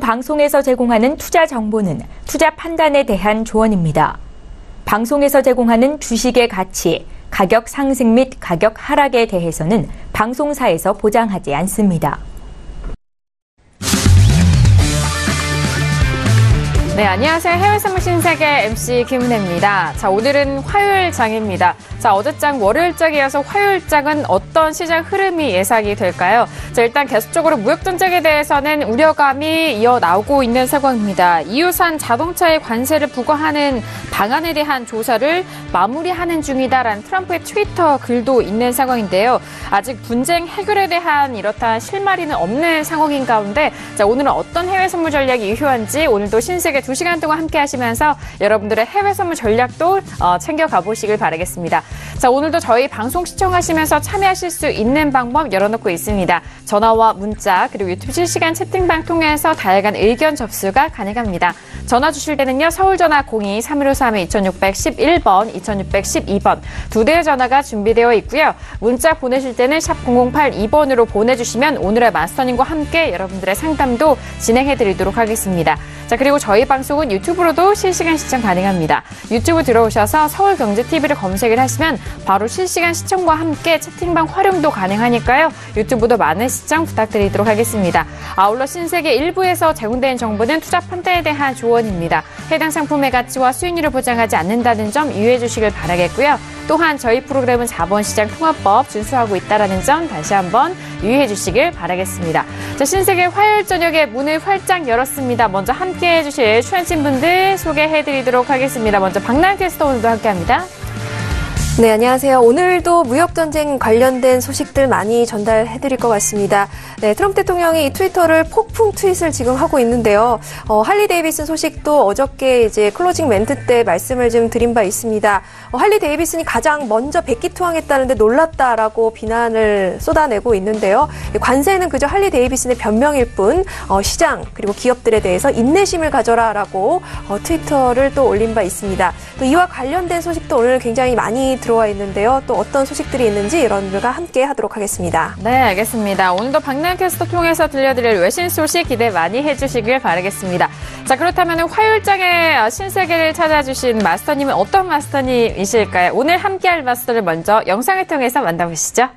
방송에서 제공하는 투자 정보는 투자 판단에 대한 조언입니다. 방송에서 제공하는 주식의 가치, 가격 상승 및 가격 하락에 대해서는 방송사에서 보장하지 않습니다. 네, 안녕하세요. 해외선물 신세계 MC 김은혜입니다. 자, 오늘은 화요일장입니다. 자, 어제장 월요일장에 이어서 화요일장은 어떤 시장 흐름이 예상이 될까요? 자, 일단 계속적으로 무역전쟁에 대해서는 우려감이 이어나오고 있는 상황입니다. EU산 자동차의 관세를 부과하는 방안에 대한 조사를 마무리하는 중이다라는 트럼프의 트위터 글도 있는 상황인데요. 아직 분쟁 해결에 대한 이렇다 실마리는 없는 상황인 가운데, 자, 오늘은 어떤 해외 선물 전략이 유효한지 오늘도 신세계 2시간 동안 함께 하시면서 여러분들의 해외 선물 전략도 챙겨가 보시길 바라겠습니다. 자, 오늘도 저희 방송 시청하시면서 참여하실 수 있는 방법 열어놓고 있습니다. 전화와 문자 그리고 유튜브 실시간 채팅방 통해서 다양한 의견 접수가 가능합니다. 전화 주실 때는요. 서울전화 02-3153-2611번, 2612번 두 대의 전화가 준비되어 있고요. 문자 보내실 때는 샵 0082번으로 보내주시면 오늘의 마스터님과 함께 여러분들의 상담도 진행해드리도록 하겠습니다. 자, 그리고 저희 방송은 유튜브로도 실시간 시청 가능합니다. 유튜브 들어오셔서 서울경제TV를 검색을 하시면 바로 실시간 시청과 함께 채팅방 활용도 가능하니까요. 유튜브도 많은 시청 부탁드리도록 하겠습니다. 아울러 신세계 1부에서 제공된 정보는 투자 판단에 대한 조언입니다. 해당 상품의 가치와 수익률을 보장하지 않는다는 점 유의해 주시길 바라겠고요. 또한 저희 프로그램은 자본시장 통합법 준수하고 있다는 점 다시 한번 유의해 주시길 바라겠습니다. 자, 신세계 화요일 저녁에 문을 활짝 열었습니다. 먼저 함께해 주실 출연진 분들 소개해 드리도록 하겠습니다. 먼저 박나영 캐스터 오늘도 함께합니다. 네, 안녕하세요. 오늘도 무역전쟁 관련된 소식들 많이 전달해드릴 것 같습니다. 네, 트럼프 대통령이 이 트위터를 폭풍 트윗을 지금 하고 있는데요. 할리 데이비슨 소식도 어저께 이제 클로징 멘트 때 말씀을 좀 드린 바 있습니다. 할리 데이비슨이 가장 먼저 백기투항했다는데 놀랐다라고 비난을 쏟아내고 있는데요. 관세는 그저 할리 데이비슨의 변명일 뿐 시장 그리고 기업들에 대해서 인내심을 가져라라고 트위터를 또 올린 바 있습니다. 또 이와 관련된 소식도 오늘 굉장히 많이 들어와 있는데요. 또 어떤 소식들이 있는지 여러분들과 함께 하도록 하겠습니다. 네, 알겠습니다. 오늘도 박나영 캐스터 통해서 들려드릴 외신 소식 기대 많이 해주시길 바라겠습니다. 자, 그렇다면 화요일장에 신세계를 찾아주신 마스터님은 어떤 마스터님이실까요? 오늘 함께할 마스터를 먼저 영상을 통해서 만나보시죠.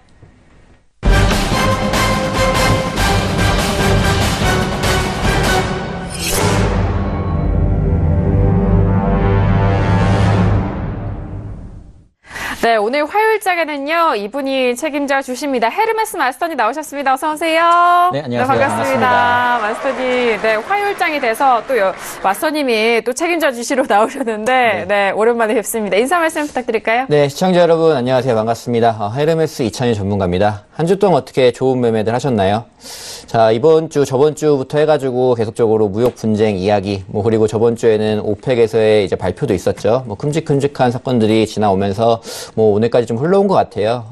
네, 오늘 화요일장에는요, 이분이 책임져 주십니다. 헤르메스 마스터님 나오셨습니다. 어서오세요. 네, 안녕하세요. 네, 반갑습니다. 마스터님, 네, 화요일장이 돼서 또 마스터님이 또 책임져 주시러 나오셨는데, 네, 오랜만에 뵙습니다. 인사 말씀 부탁드릴까요? 네, 시청자 여러분, 안녕하세요. 반갑습니다. 헤르메스 이찬희 전문가입니다. 한 주 동안 어떻게 좋은 매매들 하셨나요? 자, 이번 주, 저번 주부터 해가지고 계속적으로 무역 분쟁 이야기, 그리고 저번 주에는 오펙에서의 이제 발표도 있었죠. 큼직큼직한 사건들이 지나오면서, 오늘까지 좀 흘러온 것 같아요.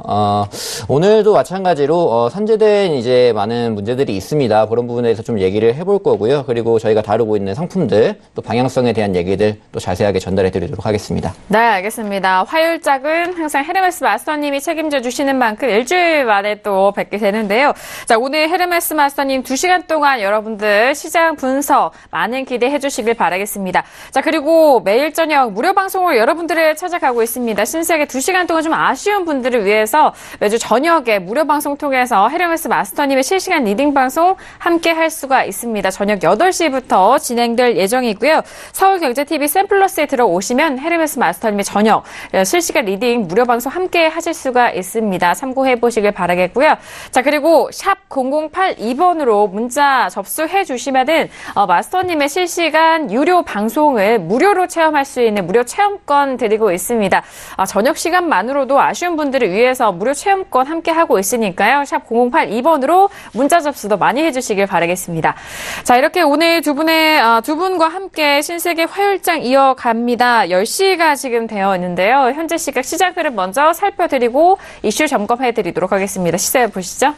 오늘도 마찬가지로, 산재된 이제 많은 문제들이 있습니다. 그런 부분에 대해서 좀 얘기를 해볼 거고요. 그리고 저희가 다루고 있는 상품들, 또 방향성에 대한 얘기들 또 자세하게 전달해 드리도록 하겠습니다. 네, 알겠습니다. 화요일장은 항상 헤르메스 마스터님이 책임져 주시는 만큼 일주일 만에 또 뵙게 되는데요. 자, 오늘 헤르메스 마스터님 2시간 동안 여러분들 시장 분석 많은 기대해 주시길 바라겠습니다. 자, 그리고 매일 저녁 무료 방송을 여러분들을 찾아가고 있습니다. 신세계 2시간 동안 좀 아쉬운 분들을 위해서 매주 저녁에 무료 방송 통해서 헤르메스 마스터님의 실시간 리딩 방송 함께 할 수가 있습니다. 저녁 8시부터 진행될 예정이고요. 서울경제TV 샘플러스에 들어오시면 헤르메스 마스터님의 저녁 실시간 리딩 무료 방송 함께 하실 수가 있습니다. 참고해 보시길 바라겠고요. 자, 그리고 샵 0082번으로 문자 접수해 주시면은 마스터님의 실시간 유료 방송을 무료로 체험할 수 있는 무료 체험권 드리고 있습니다. 저녁 시간만으로도 아쉬운 분들을 위해서 무료 체험권 함께 하고 있으니까요. 샵 0082번으로 문자 접수도 많이 해주시길 바라겠습니다. 자, 이렇게 오늘 두 분과 함께 신세계 화요일장 이어갑니다. 10시가 지금 되어 있는데요. 현재 시각 시장 흐름 먼저 살펴드리고 이슈 점검해 드리도록 하겠습니다. 시세 보시죠.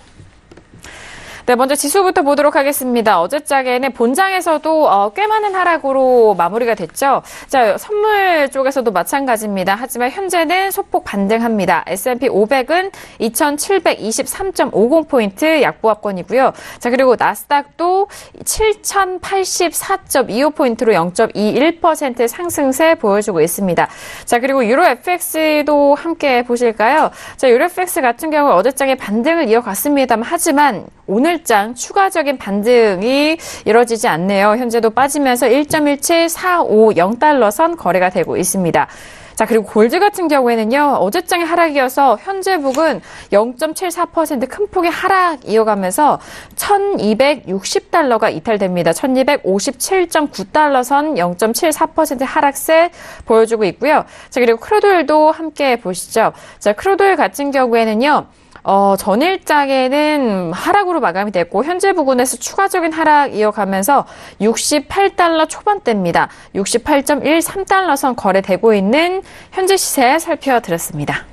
네, 먼저 지수부터 보도록 하겠습니다. 어제장에는 본장에서도 꽤 많은 하락으로 마무리가 됐죠. 자, 선물 쪽에서도 마찬가지입니다. 하지만 현재는 소폭 반등합니다. S&P 500은 2,723.50포인트 약보합권이고요. 자, 그리고 나스닥도 7,084.25포인트로 0.21% 상승세 보여주고 있습니다. 자, 그리고 유로 FX도 함께 보실까요? 자, 유로 FX 같은 경우 어제장에 반등을 이어갔습니다만 하지만 오늘장 추가적인 반등이 이뤄지지 않네요. 현재도 빠지면서 1.17450달러 선 거래가 되고 있습니다. 자, 그리고 골드 같은 경우에는요, 어제장의 하락이어서 현재 북은 0.74% 큰 폭의 하락 이어가면서 1260달러가 이탈됩니다. 1257.9달러 선 0.74% 하락세 보여주고 있고요. 자, 그리고 크루드오일도 함께 보시죠. 자, 크루드오일 같은 경우에는요, 전일장에는 하락으로 마감이 됐고 현재 부근에서 추가적인 하락 이어가면서 68달러 초반대입니다. 68.13달러 선 거래되고 있는 현재 시세 살펴드렸습니다.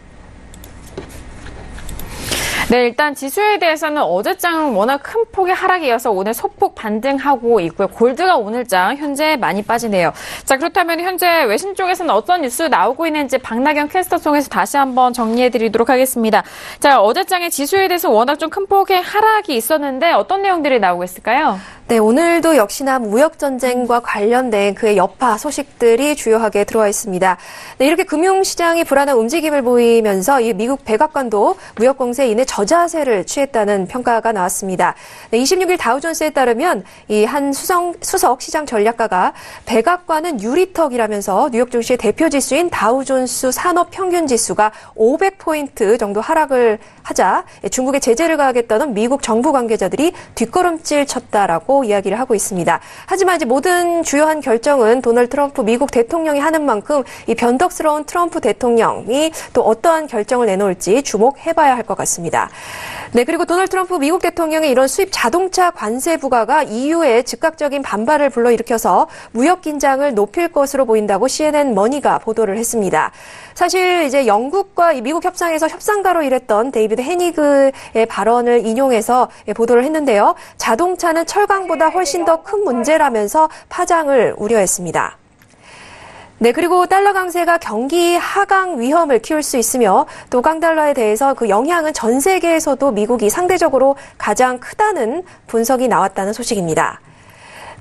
네, 일단 지수에 대해서는 어제장 워낙 큰 폭의 하락이어서 오늘 소폭 반등하고 있고요. 골드가 오늘장 현재 많이 빠지네요. 자, 그렇다면 현재 외신 쪽에서는 어떤 뉴스 나오고 있는지 박나경 캐스터 통해서 다시 한번 정리해드리도록 하겠습니다. 자, 어제장의 지수에 대해서 워낙 좀 큰 폭의 하락이 있었는데 어떤 내용들이 나오고 있을까요? 네, 오늘도 역시나 무역전쟁과 관련된 그의 여파 소식들이 주요하게 들어와 있습니다. 네, 이렇게 금융시장이 불안한 움직임을 보이면서 이 미국 백악관도 무역 공세에 인해 저자세를 취했다는 평가가 나왔습니다. 네, 26일 다우존스에 따르면 이 한 수석 시장 전략가가 백악관은 유리턱이라면서 뉴욕 증시의 대표 지수인 다우존스 산업 평균 지수가 500포인트 정도 하락을 하자 중국에 제재를 가하겠다는 미국 정부 관계자들이 뒷걸음질 쳤다라고 이야기를 하고 있습니다. 하지만 이제 모든 주요한 결정은 도널드 트럼프 미국 대통령이 하는 만큼 이 변덕스러운 트럼프 대통령이 또 어떠한 결정을 내놓을지 주목해봐야 할 것 같습니다. 네, 그리고 도널드 트럼프 미국 대통령의 이런 수입 자동차 관세 부과가 EU에 즉각적인 반발을 불러일으켜서 무역 긴장을 높일 것으로 보인다고 CNN 머니가 보도를 했습니다. 사실 이제 영국과 미국 협상에서 협상가로 일했던 데이비드 헤니그의 발언을 인용해서 보도를 했는데요. 자동차는 철강보다 훨씬 더 큰 문제라면서 파장을 우려했습니다. 네, 그리고 달러 강세가 경기 하강 위험을 키울 수 있으며 또 강달러에 대해서 그 영향은 전 세계에서도 미국이 상대적으로 가장 크다는 분석이 나왔다는 소식입니다.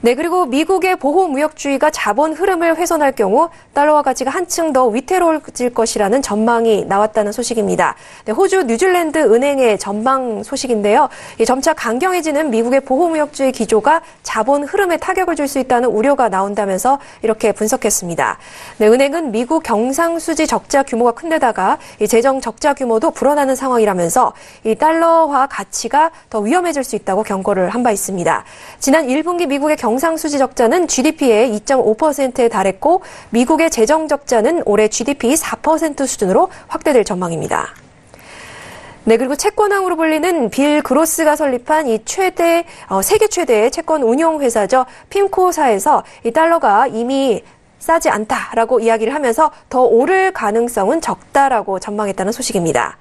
네, 그리고 미국의 보호무역주의가 자본 흐름을 훼손할 경우 달러화 가치가 한층 더 위태로워질 것이라는 전망이 나왔다는 소식입니다. 네, 호주 뉴질랜드 은행의 전망 소식인데요. 점차 강경해지는 미국의 보호무역주의 기조가 자본 흐름에 타격을 줄 수 있다는 우려가 나온다면서 이렇게 분석했습니다. 네, 은행은 미국 경상수지 적자 규모가 큰데다가 이 재정 적자 규모도 불어나는 상황이라면서 이 달러화 가치가 더 위험해질 수 있다고 경고를 한 바 있습니다. 지난 1분기 미국의 경상수지 적자는 GDP의 2.5%에 달했고 미국의 재정 적자는 올해 GDP 4% 수준으로 확대될 전망입니다. 네, 그리고 채권왕으로 불리는 빌 그로스가 설립한 이 세계 최대의 채권 운용 회사죠. 핌코사에서 이 달러가 이미 싸지 않다라고 이야기를 하면서 더 오를 가능성은 적다라고 전망했다는 소식입니다.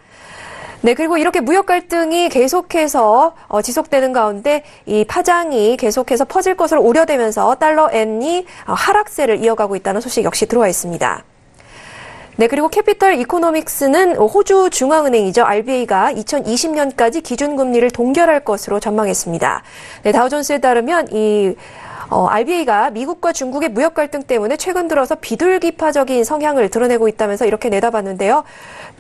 네, 그리고 이렇게 무역 갈등이 계속해서 지속되는 가운데 이 파장이 계속해서 퍼질 것으로 우려되면서 달러 엔이 하락세를 이어가고 있다는 소식 역시 들어와 있습니다. 네, 그리고 캐피털 이코노믹스는 호주 중앙은행이죠. RBA가 2020년까지 기준금리를 동결할 것으로 전망했습니다. 네, 다우존스에 따르면 RBA가 미국과 중국의 무역 갈등 때문에 최근 들어서 비둘기파적인 성향을 드러내고 있다면서 이렇게 내다봤는데요.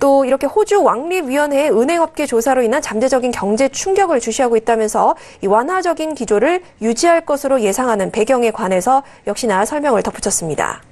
또 이렇게 호주 왕립위원회의 은행업계 조사로 인한 잠재적인 경제 충격을 주시하고 있다면서 이 완화적인 기조를 유지할 것으로 예상하는 배경에 관해서 역시나 설명을 덧붙였습니다.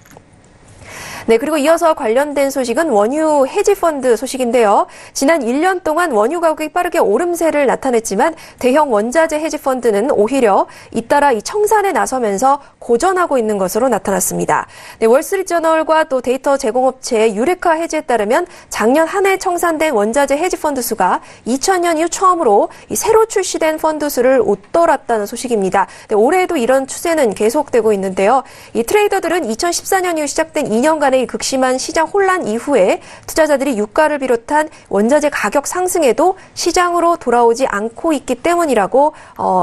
네, 그리고 이어서 관련된 소식은 원유 헤지펀드 소식인데요. 지난 1년 동안 원유 가격이 빠르게 오름세를 나타냈지만 대형 원자재 헤지펀드는 오히려 잇따라 이 청산에 나서면서 고전하고 있는 것으로 나타났습니다. 네, 월스트리트저널과 또 데이터 제공업체 유레카 헤지에 따르면 작년 한 해 청산된 원자재 헤지펀드 수가 2000년 이후 처음으로 이 새로 출시된 펀드 수를 웃돌았다는 소식입니다. 네, 올해에도 이런 추세는 계속되고 있는데요. 이 트레이더들은 2014년 이후 시작된 2년간의 간의 이 극심한 시장 혼란 이후에 투자자들이 유가를 비롯한 원자재 가격 상승에도 시장으로 돌아오지 않고 있기 때문이라고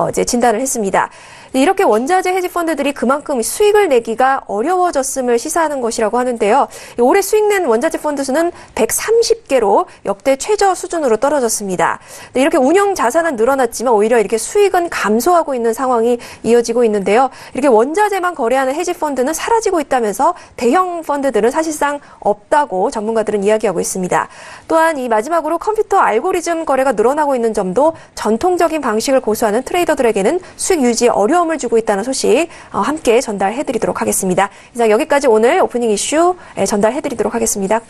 이제 진단을 했습니다. 이렇게 원자재 헤지 펀드들이 그만큼 수익을 내기가 어려워졌음을 시사하는 것이라고 하는데요. 올해 수익 낸 원자재 펀드 수는 130개로 역대 최저 수준으로 떨어졌습니다. 이렇게 운용 자산은 늘어났지만 오히려 이렇게 수익은 감소하고 있는 상황이 이어지고 있는데요. 이렇게 원자재만 거래하는 헤지 펀드는 사라지고 있다면서 대형 펀드들은 사실상 없다고 전문가들은 이야기하고 있습니다. 또한 이 마지막으로 컴퓨터 알고리즘 거래가 늘어나고 있는 점도 전통적인 방식을 고수하는 트레이더들에게는 수익 유지에 어려움을 주고 있다는 소식 함께 전달해드리도록 하겠습니다. 이상 여기까지 오늘 오프닝 이슈 전달해드리도록 하겠습니다.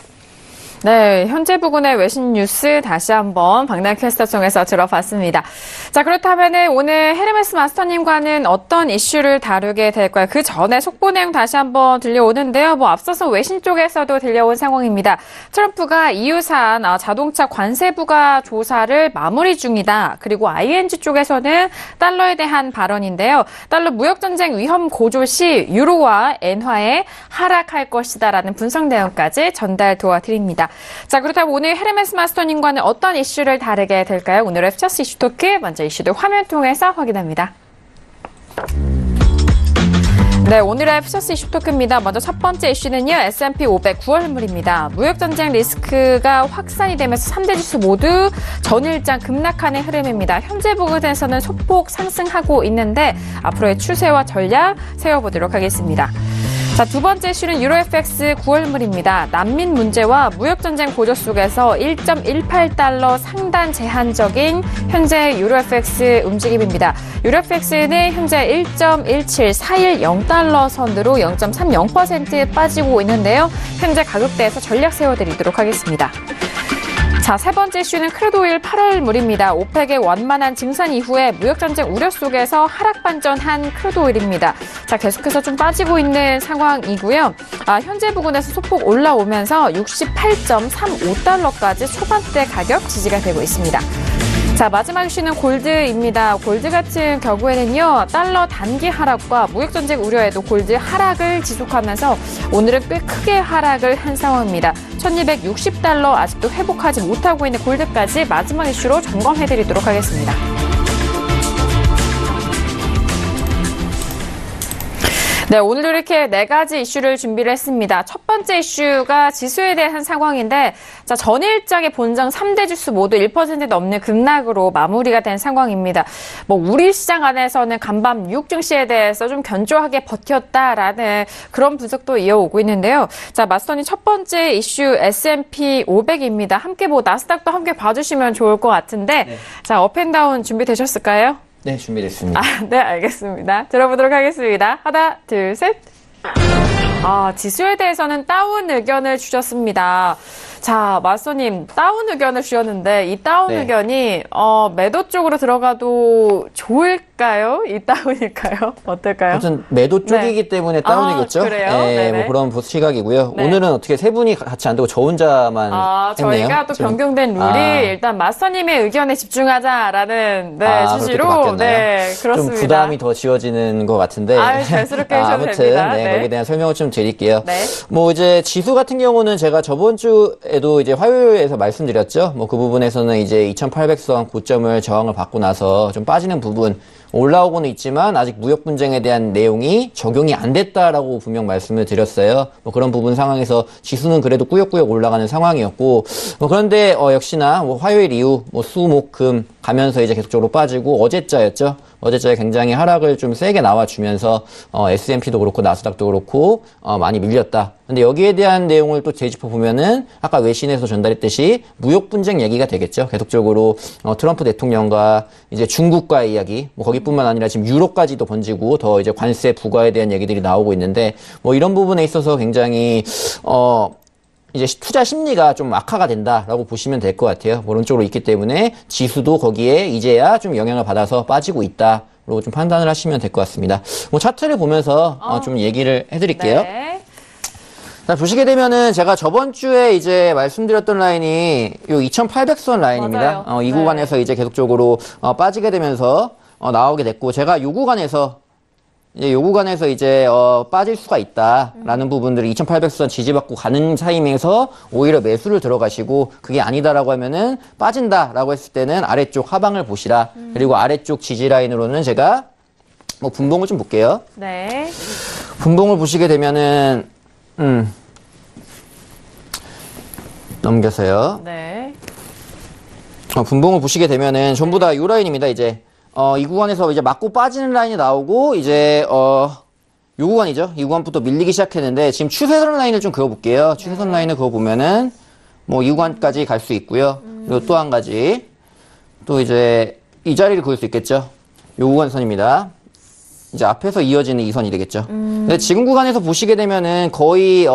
네, 현재 부근의 외신 뉴스 다시 한번 박나영 캐스터 통해서 들어봤습니다. 자, 그렇다면 오늘 헤르메스 마스터님과는 어떤 이슈를 다루게 될까요? 그 전에 속보 내용 다시 한번 들려오는데요. 앞서서 외신 쪽에서도 들려온 상황입니다. 트럼프가 EU산 자동차 관세 부과 조사를 마무리 중이다. 그리고 ING 쪽에서는 달러에 대한 발언인데요. 달러 무역전쟁 위험 고조 시 유로와 엔화에 하락할 것이다라는 분석 내용까지 전달 도와드립니다. 자, 그렇다면 오늘 헤르메스 마스터님과는 어떤 이슈를 다루게 될까요? 오늘의 퓨처스 이슈 토크, 먼저 이슈들 화면 통해서 확인합니다. 네, 오늘의 퓨처스 이슈 토크입니다. 먼저 첫 번째 이슈는요, S&P 500 9월물입니다. 무역전쟁 리스크가 확산이 되면서 3대 지수 모두 전일장 급락하는 흐름입니다. 현재 부근에서는 소폭 상승하고 있는데 앞으로의 추세와 전략 세워보도록 하겠습니다. 자, 두 번째 이슈는 유로FX 9월물입니다. 난민 문제와 무역전쟁 고조 속에서 1.18달러 상단 제한적인 현재 유로FX 움직임입니다. 유로FX는 현재 1.17410달러 선으로 0.30% 빠지고 있는데요. 현재 가격대에서 전략 세워드리도록 하겠습니다. 자, 세 번째 이슈는 크루드오일 8월물입니다. 오펙의 완만한 증산 이후에 무역전쟁 우려 속에서 하락 반전한 크루드오일입니다. 자, 계속해서 좀 빠지고 있는 상황이고요. 현재 부근에서 소폭 올라오면서 68.35달러까지 초반대 가격 지지가 되고 있습니다. 자, 마지막 이슈는 골드입니다. 골드 같은 경우에는요, 달러 단기 하락과 무역전쟁 우려에도 골드 하락을 지속하면서 오늘은 꽤 크게 하락을 한 상황입니다. 1260달러 아직도 회복하지 못하고 있는 골드까지 마지막 이슈로 점검해드리도록 하겠습니다. 네, 오늘도 이렇게 네 가지 이슈를 준비를 했습니다. 첫 번째 이슈가 지수에 대한 상황인데, 자, 전일장의 본장 3대 지수 모두 1% 넘는 급락으로 마무리가 된 상황입니다. 우리 시장 안에서는 간밤 미국 증시에 대해서 좀 견조하게 버텼다라는 그런 분석도 이어오고 있는데요. 자, 마스터님 첫 번째 이슈 S&P 500입니다. 함께 나스닥도 함께 봐주시면 좋을 것 같은데, 네. 자, 업앤다운 준비되셨을까요? 네, 준비됐습니다. 네, 알겠습니다. 들어보도록 하겠습니다. 하나, 둘, 셋. 지수에 대해서는 다운 의견을 주셨습니다. 자, 마스터님, 다운 의견을 주셨는데, 이 다운 의견이, 매도 쪽으로 들어가도 좋을까요? 이 다운일까요? 어떨까요? 아무튼 매도 쪽이기 때문에 다운이겠죠? 그래요? 네, 그런 시각이고요. 네. 오늘은 어떻게 세 분이 같이 안 되고 저 혼자만 했네요. 저희가 또 변경된 룰이 일단 마스터님의 의견에 집중하자라는 취지로. 네, 그렇습니다. 좀 부담이 더 지워지는 것 같은데. 자연스럽게 해주셔도 아무튼, 됩니다. 거기에 대한 설명을 좀 드릴게요. 네. 이제 지수 같은 경우는 제가 저번 주에도 이제 화요일에서 말씀드렸죠. 그 부분에서는 이제 2800선 고점을 저항을 받고 나서 좀 빠지는 부분 올라오고는 있지만 아직 무역 분쟁에 대한 내용이 적용이 안 됐다라고 분명 말씀을 드렸어요. 그런 부분 상황에서 지수는 그래도 꾸역꾸역 올라가는 상황이었고, 그런데 역시나 화요일 이후 수, 목, 금 가면서 이제 계속적으로 빠지고 어제자였죠. 어제자에 굉장히 하락을 좀 세게 나와주면서 S&P도 그렇고 나스닥도 그렇고 많이 밀렸다. 근데 여기에 대한 내용을 또 되짚어 보면은 아까 외신에서 전달했듯이 무역 분쟁 얘기가 되겠죠. 계속적으로 트럼프 대통령과 이제 중국과의 이야기, 거기뿐만 아니라 지금 유럽까지도 번지고 더 이제 관세 부과에 대한 얘기들이 나오고 있는데 이런 부분에 있어서 굉장히 이제 투자 심리가 좀 악화가 된다라고 보시면 될 것 같아요. 그런 쪽으로 있기 때문에 지수도 거기에 이제야 좀 영향을 받아서 빠지고 있다로 좀 판단을 하시면 될 것 같습니다. 차트를 보면서 좀 얘기를 해드릴게요. 네. 자, 보시게 되면은 제가 저번 주에 이제 말씀드렸던 라인이 요 2800선 라인입니다. 이 구간에서 이제 계속적으로 빠지게 되면서 나오게 됐고, 제가 요 구간에서 이제 요 구간에서 이제 빠질 수가 있다라는 부분들을 2800선 지지받고 가는 타이밍에서 오히려 매수를 들어가시고 그게 아니다라고 하면은 빠진다라고 했을 때는 아래쪽 하방을 보시라. 그리고 아래쪽 지지 라인으로는 제가 뭐 분봉을 좀 볼게요. 네. 분봉을 보시게 되면은 넘겨서요. 네. 분봉을 보시게 되면은 전부 다 요 라인입니다. 이제 이 구간에서 이제 맞고 빠지는 라인이 나오고 이제 요 구간이죠. 이 구간부터 밀리기 시작했는데 지금 추세선 라인을 좀 그어볼게요. 추세선 라인을 그어보면은 뭐 이 구간까지 갈 수 있고요. 그리고 또 한 가지 또 이제 이 자리를 그을 수 있겠죠. 요 구간선입니다. 이제 앞에서 이어지는 이 선이 되겠죠. 근데 지금 구간에서 보시게 되면은 거의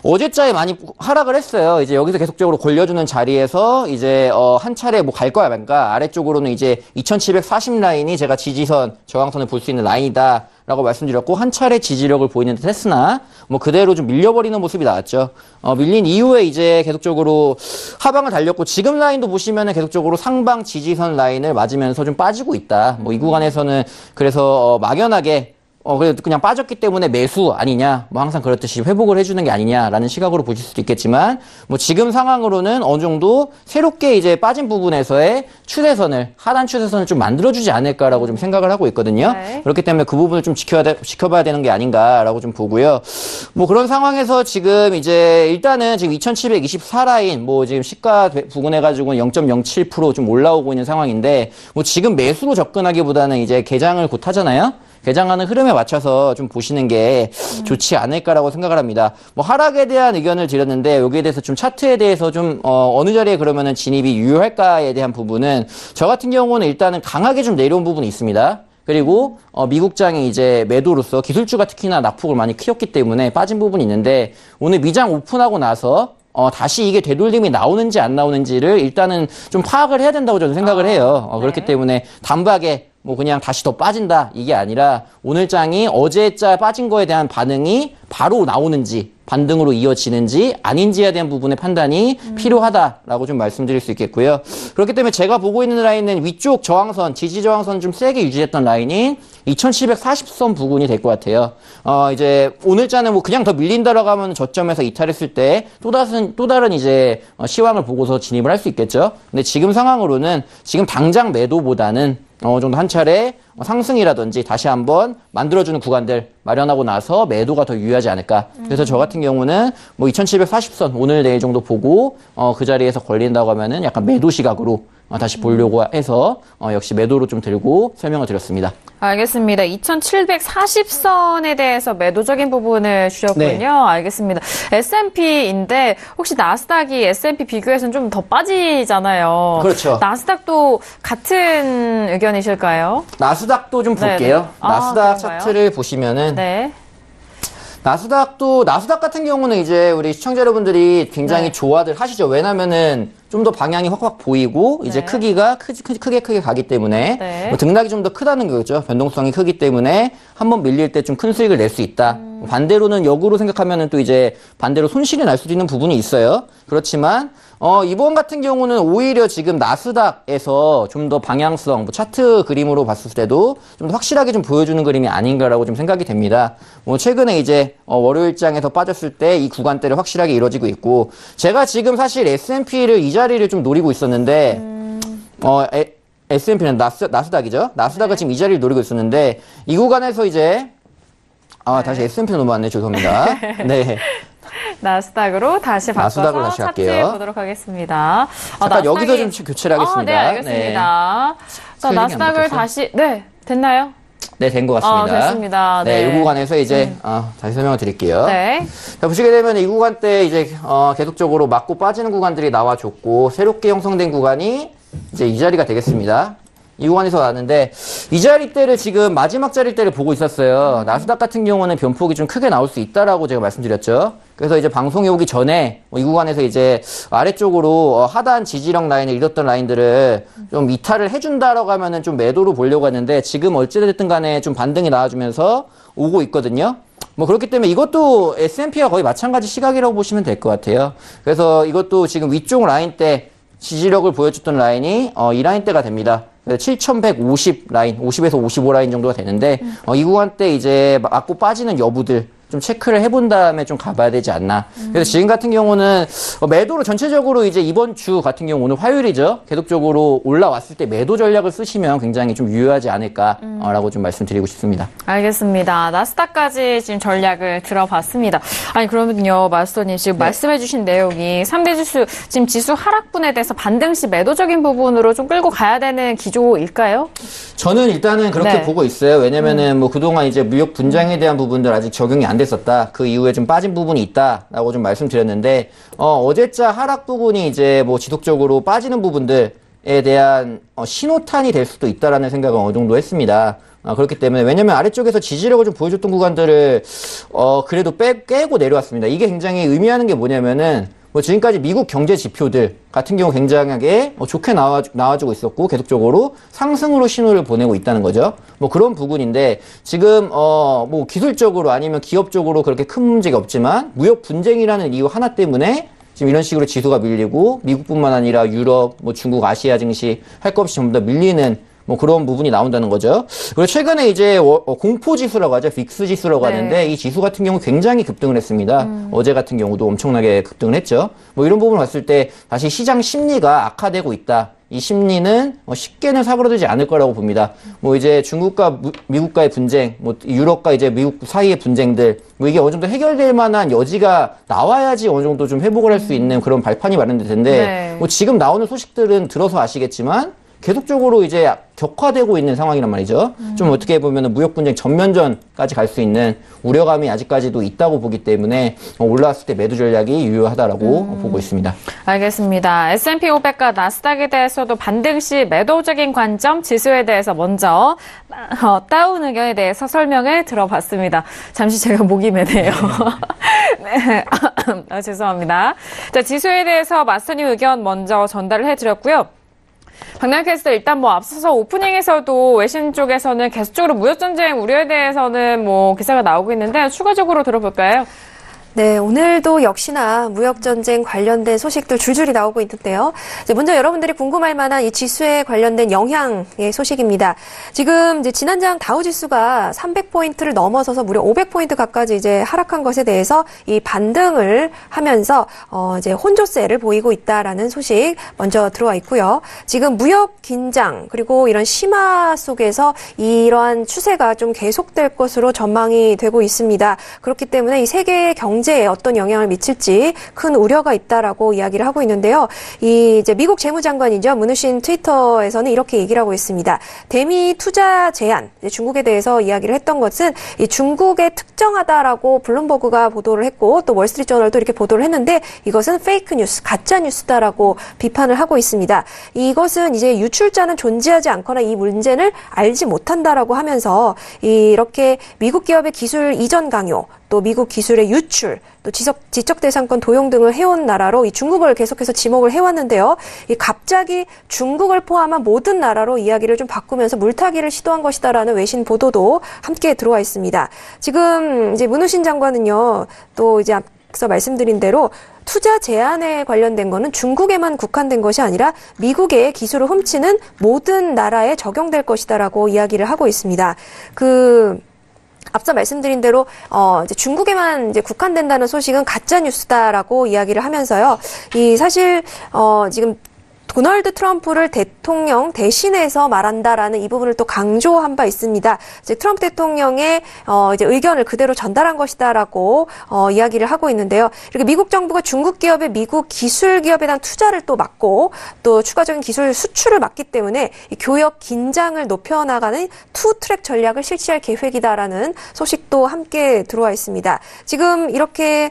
어제자에 많이 하락을 했어요. 이제 여기서 계속적으로 걸려주는 자리에서 이제 한 차례 뭐 갈 거야 말까. 아래쪽으로는 이제 2740 라인이 제가 지지선, 저항선을 볼 수 있는 라인이다. 라고 말씀드렸고 한 차례 지지력을 보이는 듯 했으나 뭐 그대로 좀 밀려버리는 모습이 나왔죠. 밀린 이후에 이제 계속적으로 하방을 달렸고 지금 라인도 보시면은 계속적으로 상방 지지선 라인을 맞으면서 좀 빠지고 있다. 뭐 이 구간에서는 그래서 막연하게 그래도 그냥 빠졌기 때문에 매수 아니냐, 뭐 항상 그렇듯이 회복을 해주는 게 아니냐라는 시각으로 보실 수도 있겠지만, 뭐 지금 상황으로는 어느 정도 새롭게 이제 빠진 부분에서의 추세선을, 하단 추세선을 좀 만들어주지 않을까라고 좀 생각을 하고 있거든요. 네. 그렇기 때문에 그 부분을 좀 지켜봐야 되는 게 아닌가라고 좀 보고요. 뭐 그런 상황에서 지금 이제 일단은 지금 2724 라인, 뭐 지금 시가 부근해가지고는 0.07% 좀 올라오고 있는 상황인데, 뭐 지금 매수로 접근하기보다는 이제 개장을 곧 하잖아요. 개장하는 흐름에 맞춰서 좀 보시는 게 좋지 않을까라고 생각을 합니다. 뭐 하락에 대한 의견을 드렸는데 여기에 대해서 좀 차트에 대해서 좀 어느 자리에 그러면은 진입이 유효할까에 대한 부분은 저 같은 경우는 일단은 강하게 좀 내려온 부분이 있습니다. 그리고 미국장이 이제 매도로서 기술주가 특히나 낙폭을 많이 키웠기 때문에 빠진 부분이 있는데 오늘 미장 오픈하고 나서 다시 이게 되돌림이 나오는지 안 나오는지를 일단은 좀 파악을 해야 된다고 저는 생각을 해요. 네. 그렇기 때문에 단박에 뭐 그냥 다시 더 빠진다 이게 아니라 오늘 장이 어제 자 빠진 거에 대한 반응이 바로 나오는지 반등으로 이어지는지 아닌지에 대한 부분의 판단이 필요하다라고 좀 말씀드릴 수 있겠고요. 그렇기 때문에 제가 보고 있는 라인은 위쪽 저항선, 지지 저항선 좀 세게 유지했던 라인이 2740선 부근이 될 것 같아요. 이제 오늘자는 뭐 그냥 더 밀린다라고 하면 저점에서 이탈했을 때 또 다른 이제 시황을 보고서 진입을 할 수 있겠죠. 근데 지금 상황으로는 지금 당장 매도보다는 어느 정도 한 차례 상승이라든지 다시 한번 만들어주는 구간들 마련하고 나서 매도가 더 유효하지 않을까. 그래서 저 같은 경우는 뭐 2740선 오늘 내일 정도 보고 그 자리에서 걸린다고 하면은 약간 매도 시각으로 다시 보려고 해서 역시 매도로 좀 들고 설명을 드렸습니다. 알겠습니다. 2740선에 대해서 매도적인 부분을 주셨군요. 네. 알겠습니다. S&P인데 혹시 나스닥이 S&P 비교해서는 좀 더 빠지잖아요. 그렇죠. 나스닥도 같은 의견이실까요? 나스닥도 좀 볼게요. 네네. 나스닥 그런가요? 차트를 보시면은 네. 나스닥 같은 경우는 이제 우리 시청자 여러분들이 굉장히 네. 좋아들 하시죠. 왜냐면은 좀 더 방향이 확확 보이고 이제 네. 크기가 크게 가기 때문에 네. 뭐 등락이 좀 더 크다는 거죠. 변동성이 크기 때문에 한번 밀릴 때 좀 큰 수익을 낼 수 있다. 반대로는 역으로 생각하면은 또 이제 반대로 손실이 날 수도 있는 부분이 있어요. 그렇지만 이번 같은 경우는 오히려 지금 나스닥에서 좀 더 방향성, 뭐 차트 그림으로 봤을 때도 좀 더 확실하게 좀 보여주는 그림이 아닌가라고 좀 생각이 됩니다. 뭐 최근에 이제 월요일장에서 빠졌을 때 이 구간대를 확실하게 이루어지고 있고 제가 지금 사실 S&P를 이 자리를 좀 노리고 있었는데 S&P는 나스닥이죠. 나스닥을 지금 이 자리를 노리고 있었는데 이 구간에서 이제 다시 S&P로 넘어왔네. 죄송합니다. 네. 나스닥으로 다시 바꿔서 나스닥으로 다시 차트 갈게요. 보도록 하겠습니다. 잠깐 여기서 좀 교체를 하겠습니다. 네, 알겠습니다. 자, 스펠링이 안 나스닥을 바뀌었어? 다시 됐나요? 네, 된 것 같습니다. 됐습니다. 네, 네. 이 구간에서 이제 다시 설명을 드릴게요. 네. 자, 보시게 되면 이 구간 때 이제 계속적으로 맞고 빠지는 구간들이 나와줬고 새롭게 형성된 구간이 이제 이 자리가 되겠습니다. 이 구간에서 왔는데 이 자리 때를 지금 마지막 자리 때를 보고 있었어요. 나스닥 같은 경우는 변폭이 좀 크게 나올 수 있다라고 제가 말씀드렸죠. 그래서 이제 방송에 오기 전에 이 구간에서 이제 아래쪽으로 하단 지지력 라인을 잃었던 라인들을 좀 이탈을 해준다라고 하면은 좀 매도로 보려고 했는데 지금 어찌됐든 간에 좀 반등이 나와주면서 오고 있거든요. 뭐 그렇기 때문에 이것도 S&P와 거의 마찬가지 시각이라고 보시면 될 것 같아요. 그래서 이것도 지금 위쪽 라인 때 지지력을 보여줬던 라인이 이 라인 때가 됩니다. 그래서 7,150 라인, 50에서 55 라인 정도가 되는데 이 구간 때 이제 맞고 빠지는 여부들 좀 체크를 해본 다음에 좀 가봐야 되지 않나. 그래서 지금 같은 경우는 매도로 전체적으로 이제 이번 주 같은 경우 오늘 화요일이죠. 계속적으로 올라왔을 때 매도 전략을 쓰시면 굉장히 좀 유효하지 않을까라고 좀 말씀드리고 싶습니다. 알겠습니다. 나스닥까지 지금 전략을 들어봤습니다. 아니 그러면요, 마스터님 지금 말씀해주신 내용이 3대 지수 지금 지수 하락분에 대해서 반등시 매도적인 부분으로 좀 끌고 가야 되는 기조일까요? 저는 일단은 그렇게 보고 있어요. 왜냐면은 뭐 그동안 이제 무역 분쟁에 대한 부분들 아직 적용이 안 됐었다. 그 이후에 좀 빠진 부분이 있다라고 좀 말씀드렸는데, 어제자 하락 부분이 이제 뭐 지속적으로 빠지는 부분들에 대한 신호탄이 될 수도 있다라는 생각을 어느 정도 했습니다. 그렇기 때문에, 왜냐면 아래쪽에서 지지력을 좀 보여줬던 구간들을, 그래도 깨고 내려왔습니다. 이게 굉장히 의미하는 게 뭐냐면은, 뭐 지금까지 미국 경제 지표들 같은 경우 굉장하게 좋게 나와주고 있었고 계속적으로 상승으로 신호를 보내고 있다는 거죠. 뭐 그런 부분인데 지금 뭐 기술적으로 아니면 기업적으로 그렇게 큰 문제가 없지만 무역 분쟁이라는 이유 하나 때문에 지금 이런 식으로 지수가 밀리고 미국뿐만 아니라 유럽, 뭐 중국, 아시아 증시 할 것 없이 전부 다 밀리는 뭐 그런 부분이 나온다는 거죠. 그리고 최근에 이제 공포 지수라고 하죠. 빅스 지수라고 하는데 이 지수 같은 경우 굉장히 급등을 했습니다. 어제 같은 경우도 엄청나게 급등을 했죠. 뭐 이런 부분을 봤을 때 다시 시장 심리가 악화되고 있다. 이 심리는 쉽게는 사그러들지 않을 거라고 봅니다. 뭐 이제 중국과 미국과의 분쟁, 뭐 유럽과 이제 미국 사이의 분쟁들, 뭐 이게 어느 정도 해결될 만한 여지가 나와야지 어느 정도 좀 회복을 할 수 있는 그런 발판이 마련될 텐데, 뭐 지금 나오는 소식들은 들어서 아시겠지만 계속적으로 이제 격화되고 있는 상황이란 말이죠. 좀 어떻게 보면 무역 분쟁 전면전까지 갈 수 있는 우려감이 아직까지도 있다고 보기 때문에 올라왔을 때 매도 전략이 유효하다라고 보고 있습니다. 알겠습니다. S&P 500과 나스닥에 대해서도 반등 시 매도적인 관점, 지수에 대해서 먼저 다운 의견에 대해서 설명을 들어봤습니다. 잠시 제가 목이 메네요. 네. 죄송합니다. 자, 지수에 대해서 마스터님 의견 먼저 전달을 해드렸고요. 박나영 캐스터 일단 뭐 앞서서 오프닝에서도 외신 쪽에서는 계속적으로 무역전쟁 우려에 대해서는 뭐 기사가 나오고 있는데 추가적으로 들어볼까요? 네, 오늘도 역시나 무역전쟁 관련된 소식들 줄줄이 나오고 있는데요. 이제 먼저 여러분들이 궁금할 만한 이 지수에 관련된 영향의 소식입니다. 지금 이제 지난장 다우지수가 300포인트를 넘어서서 무려 500포인트 가까이 이제 하락한 것에 대해서 이 반등을 하면서 이제 혼조세를 보이고 있다라는 소식 먼저 들어와 있고요. 지금 무역 긴장 그리고 이런 심화 속에서 이러한 추세가 좀 계속될 것으로 전망이 되고 있습니다. 그렇기 때문에 이 세계 경제에 어떤 영향을 미칠지 큰 우려가 있다라고 이야기를 하고 있는데요. 이 이제 미국 재무장관이죠. 문우신 트위터에서는 이렇게 얘기를 하고 있습니다. 대미 투자 제한, 중국에 대해서 이야기를 했던 것은 이 중국에 특정하다라고 블룸버그가 보도를 했고 또 월스트리트저널도 이렇게 보도를 했는데 이것은 페이크 뉴스, 가짜 뉴스다라고 비판을 하고 있습니다. 이것은 이제 유출자는 존재하지 않거나 이 문제를 알지 못한다라고 하면서 이렇게 미국 기업의 기술 이전 강요, 또 미국 기술의 유출, 또 지적대상권 도용 등을 해온 나라로 이 중국을 계속해서 지목을 해왔는데요. 이 갑자기 중국을 포함한 모든 나라로 이야기를 좀 바꾸면서 물타기를 시도한 것이다라는 외신 보도도 함께 들어와 있습니다. 지금 이제 문우신 장관은요, 또 이제 앞서 말씀드린 대로 투자 제한에 관련된 거는 중국에만 국한된 것이 아니라 미국의 기술을 훔치는 모든 나라에 적용될 것이다라고 이야기를 하고 있습니다. 앞서 말씀드린 대로 이제 중국에만 이제 국한된다는 소식은 가짜 뉴스다라고 이야기를 하면서요. 이 사실 지금 도널드 트럼프를 대통령 대신해서 말한다라는 이 부분을 또 강조한 바 있습니다. 이제 트럼프 대통령의 이제 의견을 그대로 전달한 것이다라고 이야기를 하고 있는데요. 이렇게 미국 정부가 중국 기업의 미국 기술 기업에 대한 투자를 또 막고 또 추가적인 기술 수출을 막기 때문에 이 교역 긴장을 높여나가는 투 트랙 전략을 실시할 계획이다라는 소식도 함께 들어와 있습니다. 지금 이렇게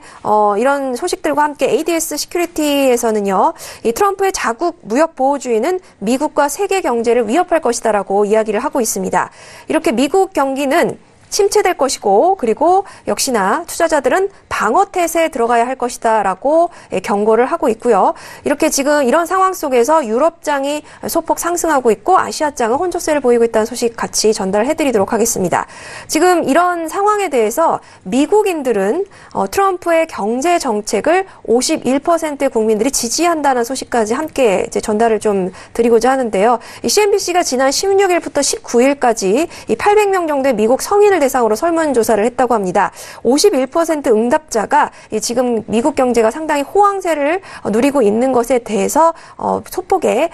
이런 소식들과 함께 ADS 시큐리티에서는요, 이 트럼프의 자국 무역 보호주의는 미국과 세계 경제를 위협할 것이다라고 이야기를 하고 있습니다. 이렇게 미국 경기는 침체될 것이고 그리고 역시나 투자자들은 방어태세에 들어가야 할 것이다라고 경고를 하고 있고요. 이렇게 지금 이런 상황 속에서 유럽장이 소폭 상승하고 있고 아시아장은 혼조세를 보이고 있다는 소식 같이 전달해드리도록 하겠습니다. 지금 이런 상황에 대해서 미국인들은 트럼프의 경제 정책을 51%의 국민들이 지지한다는 소식까지 함께 이제 전달을 좀 드리고자 하는데요. 이 CNBC가 지난 16일부터 19일까지 이 800명 정도의 미국 성인을 대상으로 설문조사를 했다고 합니다. 51% 응답자가 지금 미국 경제가 상당히 호황세를 누리고 있는 것에 대해서 소폭의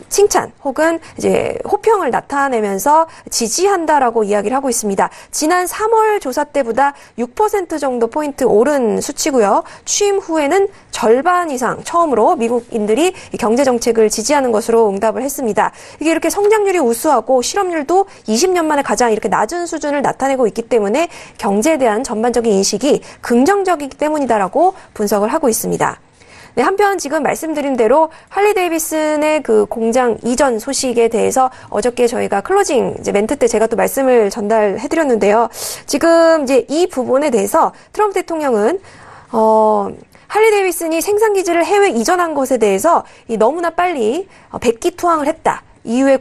칭찬 혹은 이제 호평을 나타내면서 지지한다라고 이야기를 하고 있습니다. 지난 3월 조사 때보다 6% 정도 포인트 오른 수치고요. 취임 후에는 절반 이상 처음으로 미국인들이 경제 정책을 지지하는 것으로 응답을 했습니다. 이게 이렇게 성장률이 우수하고 실업률도 20년 만에 가장 이렇게 낮은 수준을 나타내고 있기 때문에 경제에 대한 전반적인 인식이 긍정적이기 때문이다라고 분석을 하고 있습니다. 네, 한편 지금 말씀드린 대로 할리 데이비슨의 그 공장 이전 소식에 대해서 어저께 저희가 클로징 이제 멘트 때 제가 또 말씀을 전달해드렸는데요. 지금 이제 이 부분에 대해서 트럼프 대통령은 할리 데이비슨이 생산 기지를 해외 이전한 것에 대해서 너무나 빨리 백기투항을 했다. 이후에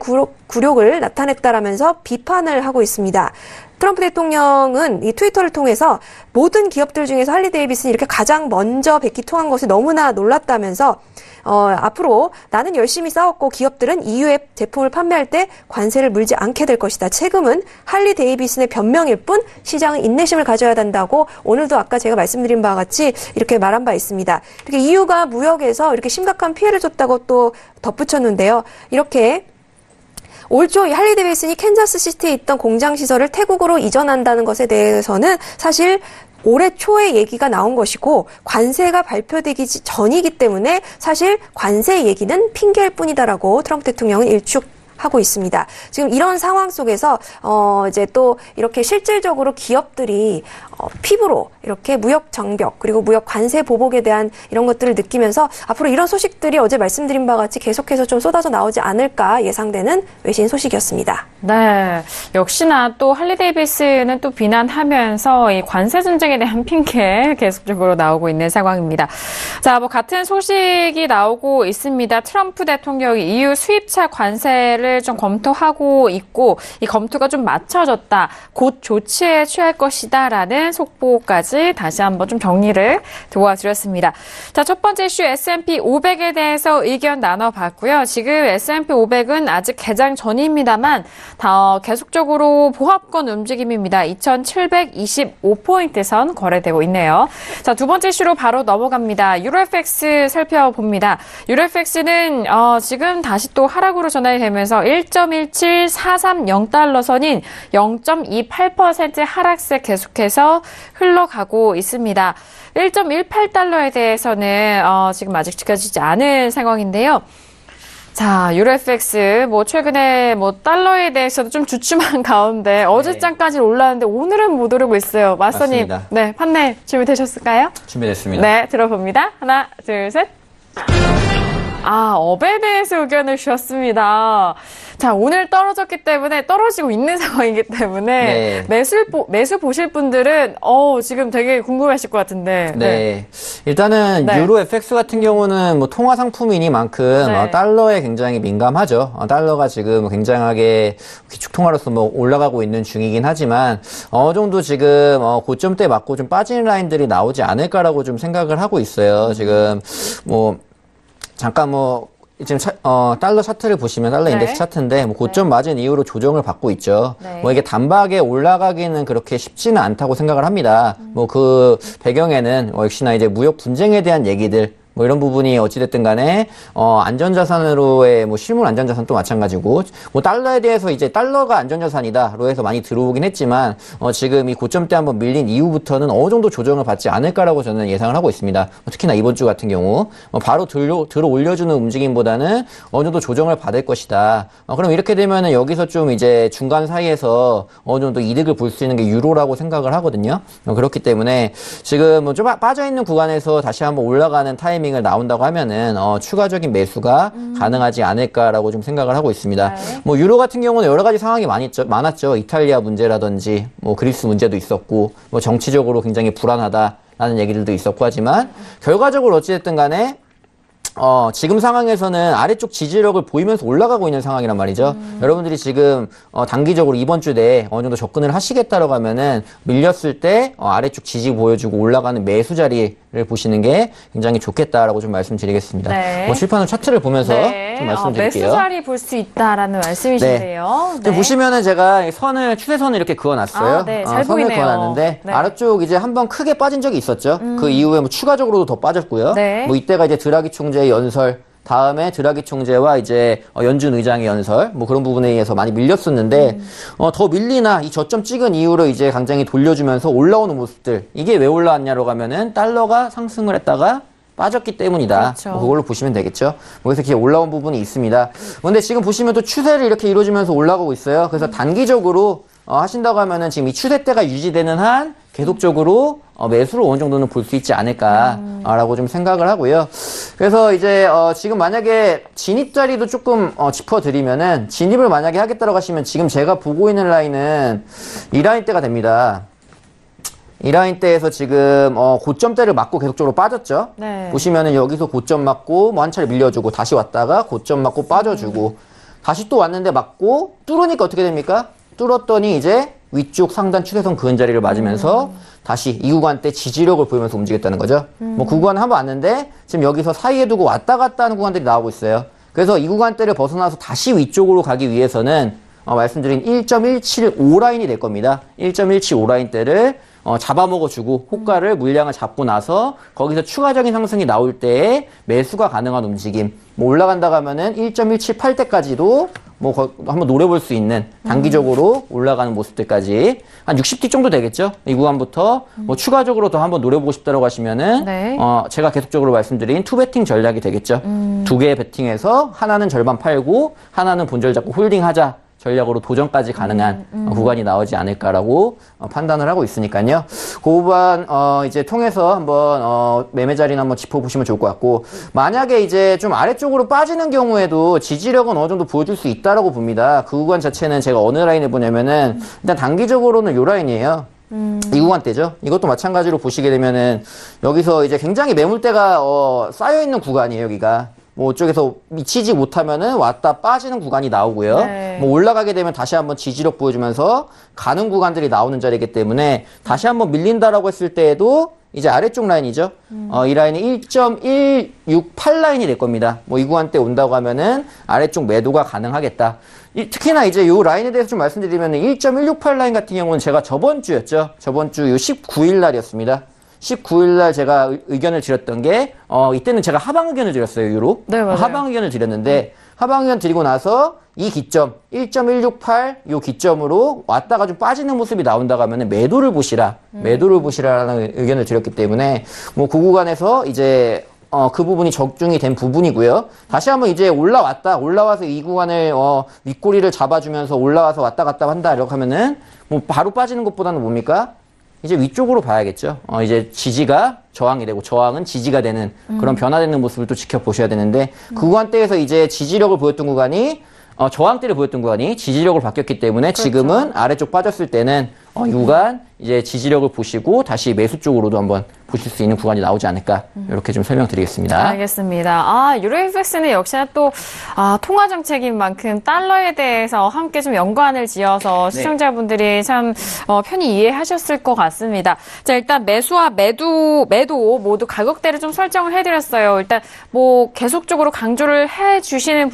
굴욕을 나타냈다라면서 비판을 하고 있습니다. 트럼프 대통령은 이 트위터를 통해서 모든 기업들 중에서 할리 데이비슨이 이렇게 가장 먼저 백기통한 것에 너무나 놀랐다면서 앞으로 나는 열심히 싸웠고 기업들은 이후에 제품을 판매할 때 관세를 물지 않게 될 것이다. 세금은 할리 데이비슨의 변명일 뿐 시장은 인내심을 가져야 한다고 오늘도 아까 제가 말씀드린 바와 같이 이렇게 말한 바 있습니다. 이렇게 EU가 무역에서 이렇게 심각한 피해를 줬다고 또 덧붙였는데요. 이렇게 올 초 이 할리 데이비슨이 캔자스 시티에 있던 공장 시설을 태국으로 이전한다는 것에 대해서는 사실 올해 초에 얘기가 나온 것이고 관세가 발표되기 전이기 때문에 사실 관세 얘기는 핑계일 뿐이다라고 트럼프 대통령은 일축하고 있습니다. 지금 이런 상황 속에서 이제 또 이렇게 실질적으로 기업들이 피부로 이렇게 무역 장벽 그리고 무역 관세 보복에 대한 이런 것들을 느끼면서 앞으로 이런 소식들이 어제 말씀드린 바와 같이 계속해서 좀 쏟아져 나오지 않을까 예상되는 외신 소식이었습니다. 네, 역시나 또 할리 데이비슨은 또 비난하면서 이 관세 전쟁에 대한 핑계 계속적으로 나오고 있는 상황입니다. 자, 뭐 같은 소식이 나오고 있습니다. 트럼프 대통령이 EU 수입차 관세를 좀 검토하고 있고 이 검토가 좀 맞춰졌다. 곧 조치에 취할 것이다라는 속보까지 다시 한번 좀 정리를 도와드렸습니다. 자, 첫 번째 이슈 S&P 500에 대해서 의견 나눠봤고요. 지금 S&P 500은 아직 개장 전입니다만 계속적으로 보합권 움직임입니다. 2,725포인트선 거래되고 있네요. 자, 두 번째 이슈로 바로 넘어갑니다. 유로FX 살펴봅니다. 유로FX는 지금 다시 또 하락으로 전환이 되면서 1.17430달러 선인 0.28% 하락세 계속해서 흘러가고 있습니다. 1.18달러에 대해서는 지금 아직 지켜지지 않은 상황인데요. 자, 유로FX 최근에 달러에 대해서도 좀 주춤한 가운데 어제장까지 올랐는데 오늘은 못 오르고 있어요. 마스터님, 맞습니다. 네, 판매 준비되셨을까요? 준비됐습니다. 네, 들어봅니다. 하나, 둘, 셋. 업에 대해서 의견을 주셨습니다. 자, 오늘 떨어졌기 때문에 떨어지고 있는 상황이기 때문에 네. 매수 보실 분들은 지금 되게 궁금하실 것 같은데. 네. 일단은 네. 유로 FX 같은 경우는 통화 상품이니만큼 네. 달러에 굉장히 민감하죠. 달러가 지금 굉장하게 기축통화로서 올라가고 있는 중이긴 하지만 어느 정도 지금 고점대 맞고 좀 빠지는 라인들이 나오지 않을까라고 좀 생각을 하고 있어요. 지금 잠깐 지금 달러 차트를 보시면 달러 인덱스 네. 차트인데 고점 맞은 이후로 조정을 받고 있죠. 네. 이게 단박에 올라가기는 그렇게 쉽지는 않다고 생각을 합니다. 그 배경에는 역시나 이제 무역 분쟁에 대한 얘기들 이런 부분이 어찌됐든 간에, 안전자산으로의 실물 안전자산도 마찬가지고, 달러에 대해서 이제 달러가 안전자산이다로 해서 많이 들어오긴 했지만, 지금 이 고점대 한번 밀린 이후부터는 어느 정도 조정을 받지 않을까라고 저는 예상을 하고 있습니다. 특히나 이번 주 같은 경우, 바로 들어 올려주는 움직임보다는 어느 정도 조정을 받을 것이다. 그럼 이렇게 되면은 여기서 좀 이제 중간 사이에서 어느 정도 이득을 볼 수 있는 게 유로라고 생각을 하거든요. 그렇기 때문에 지금 좀 빠져있는 구간에서 다시 한번 올라가는 타이밍 타이밍을 나온다고 하면은 추가적인 매수가 가능하지 않을까라고 좀 생각을 하고 있습니다. 네. 뭐 유로 같은 경우는 여러 가지 상황이 많았죠. 이탈리아 문제라든지 뭐 그리스 문제도 있었고 뭐 정치적으로 굉장히 불안하다라는 얘기들도 있었고 하지만 결과적으로 어찌됐든 간에 지금 상황에서는 아래쪽 지지력을 보이면서 올라가고 있는 상황이란 말이죠. 여러분들이 지금 단기적으로 이번 주 내에 어느 정도 접근을 하시겠다라고 하면은 밀렸을 때 아래쪽 지지 보여주고 올라가는 매수 자리를 보시는 게 굉장히 좋겠다라고 좀 말씀드리겠습니다. 네. 실판은 차트를 보면서 좀 말씀드릴게요. 매수 자리 볼 수 있다라는 말씀이신데요. 네. 보시면은 제가 추세선을 이렇게 그어놨어요. 네, 잘 선을 보이네요. 그어놨는데 네. 아래쪽 이제 한번 크게 빠진 적이 있었죠. 그 이후에 뭐 추가적으로도 더 빠졌고요. 네. 뭐 이때가 이제 드라기 총재의 연설, 다음에 드라기 총재와 이제 연준 의장의 연설, 뭐 그런 부분에 의해서 많이 밀렸었는데 더 밀리나 이 저점 찍은 이후로 이제 굉장히 돌려주면서 올라오는 모습들, 이게 왜 올라왔냐로 가면은 달러가 상승을 했다가 빠졌기 때문이다. 그렇죠. 뭐 그걸로 보시면 되겠죠. 그래서 이렇게 올라온 부분이 있습니다. 근데 지금 보시면 또 추세를 이렇게 이루어지면서 올라가고 있어요. 그래서 단기적으로 하신다고 하면은 지금 이 추세대가 유지되는 한 계속적으로 매수를 어느 정도는 볼 수 있지 않을까라고 좀 생각을 하고요. 그래서 이제 지금 만약에 진입 자리도 조금 짚어드리면은, 진입을 만약에 하겠다고 하시면 지금 제가 보고 있는 라인은 이 라인대가 됩니다. 이 라인대에서 지금 고점대를 맞고 계속적으로 빠졌죠. 네. 보시면은 여기서 고점 맞고 뭐 한 차례 밀려주고 다시 왔다가 고점 맞고 빠져주고 다시 또 왔는데 맞고 뚫으니까 어떻게 됩니까? 뚫었더니 이제 위쪽 상단 추세선 그은 자리를 맞으면서 다시 이 구간대 지지력을 보이면서 움직였다는 거죠. 뭐 그 구간 한번 왔는데 지금 여기서 사이에 두고 왔다 갔다 하는 구간들이 나오고 있어요. 그래서 이 구간대를 벗어나서 다시 위쪽으로 가기 위해서는 말씀드린 1.175 라인이 될 겁니다. 1.175 라인대를 잡아먹어주고 호가를 물량을 잡고 나서 거기서 추가적인 상승이 나올 때에 매수가 가능한 움직임, 뭐 올라간다고 하면은 1.178대까지도 뭐 한번 노려볼 수 있는 단기적으로 올라가는 모습들까지 한 60티 정도 되겠죠. 이 구간부터 뭐 추가적으로 더 한번 노려보고 싶다고 하시면은 네. 제가 계속적으로 말씀드린 투 베팅 전략이 되겠죠. 두 개의 베팅에서 하나는 절반 팔고 하나는 본절 잡고 홀딩하자 전략으로 도전까지 가능한 구간이 나오지 않을까라고 판단을 하고 있으니까요. 그 부분 이제 통해서 한번 매매 자리는 한번 짚어보시면 좋을 것 같고, 만약에 이제 좀 아래쪽으로 빠지는 경우에도 지지력은 어느 정도 보여줄 수 있다라고 봅니다. 그 구간 자체는 제가 어느 라인에 보냐면은 일단 단기적으로는 요 라인이에요. 이 구간대죠. 이것도 마찬가지로 보시게 되면은 여기서 이제 굉장히 매물대가 쌓여 있는 구간이에요. 여기가. 뭐 이쪽에서 미치지 못하면은 왔다 빠지는 구간이 나오고요. 네. 뭐 올라가게 되면 다시 한번 지지력 보여주면서 가는 구간들이 나오는 자리이기 때문에 다시 한번 밀린다라고 했을 때에도 이제 아래쪽 라인이죠. 이 라인이 1.168 라인이 될 겁니다. 뭐 이 구간대 온다고 하면은 아래쪽 매도가 가능하겠다. 특히나 이제 이 라인에 대해서 좀 말씀드리면은 1.168 라인 같은 경우는 제가 저번 주였죠. 저번 주 요 19일 날이었습니다. 19일 날 제가 의견을 드렸던 게, 이때는 제가 하방 의견을 드렸어요, 유로. 네, 맞아요. 하방 의견을 드렸는데, 하방 의견 드리고 나서 이 기점, 1.168 요 기점으로 왔다가 좀 빠지는 모습이 나온다고 하면 매도를 보시라, 매도를 보시라라는 의견을 드렸기 때문에, 뭐 그 구간에서 이제, 그 부분이 적중이 된 부분이고요. 다시 한번 이제 올라와서 이 구간을, 윗꼬리를 잡아주면서 올라와서 왔다 갔다 한다, 이렇게 하면은, 뭐 바로 빠지는 것보다는 뭡니까? 이제 위쪽으로 봐야겠죠. 이제 지지가 저항이 되고 저항은 지지가 되는 그런 변화되는 모습을 또 지켜보셔야 되는데, 그 구간대에서 이제 지지력을 보였던 구간이 저항대를 보였던 구간이 지지력을 바뀌었기 때문에 그렇죠. 지금은 아래쪽 빠졌을 때는 이 구간 이제 지지력을 보시고 다시 매수 쪽으로도 한번 보실 수 있는 구간이 나오지 않을까, 이렇게 좀 설명드리겠습니다. 알겠습니다. 유로 FX는 역시나 또 통화 정책인 만큼 달러에 대해서 함께 좀 연관을 지어서 시청자분들이 참 편히 이해하셨을 것 같습니다. 자, 일단 매수와 매도 모두 가격대를 좀 설정을 해드렸어요. 일단 뭐 계속적으로 강조를 해주시는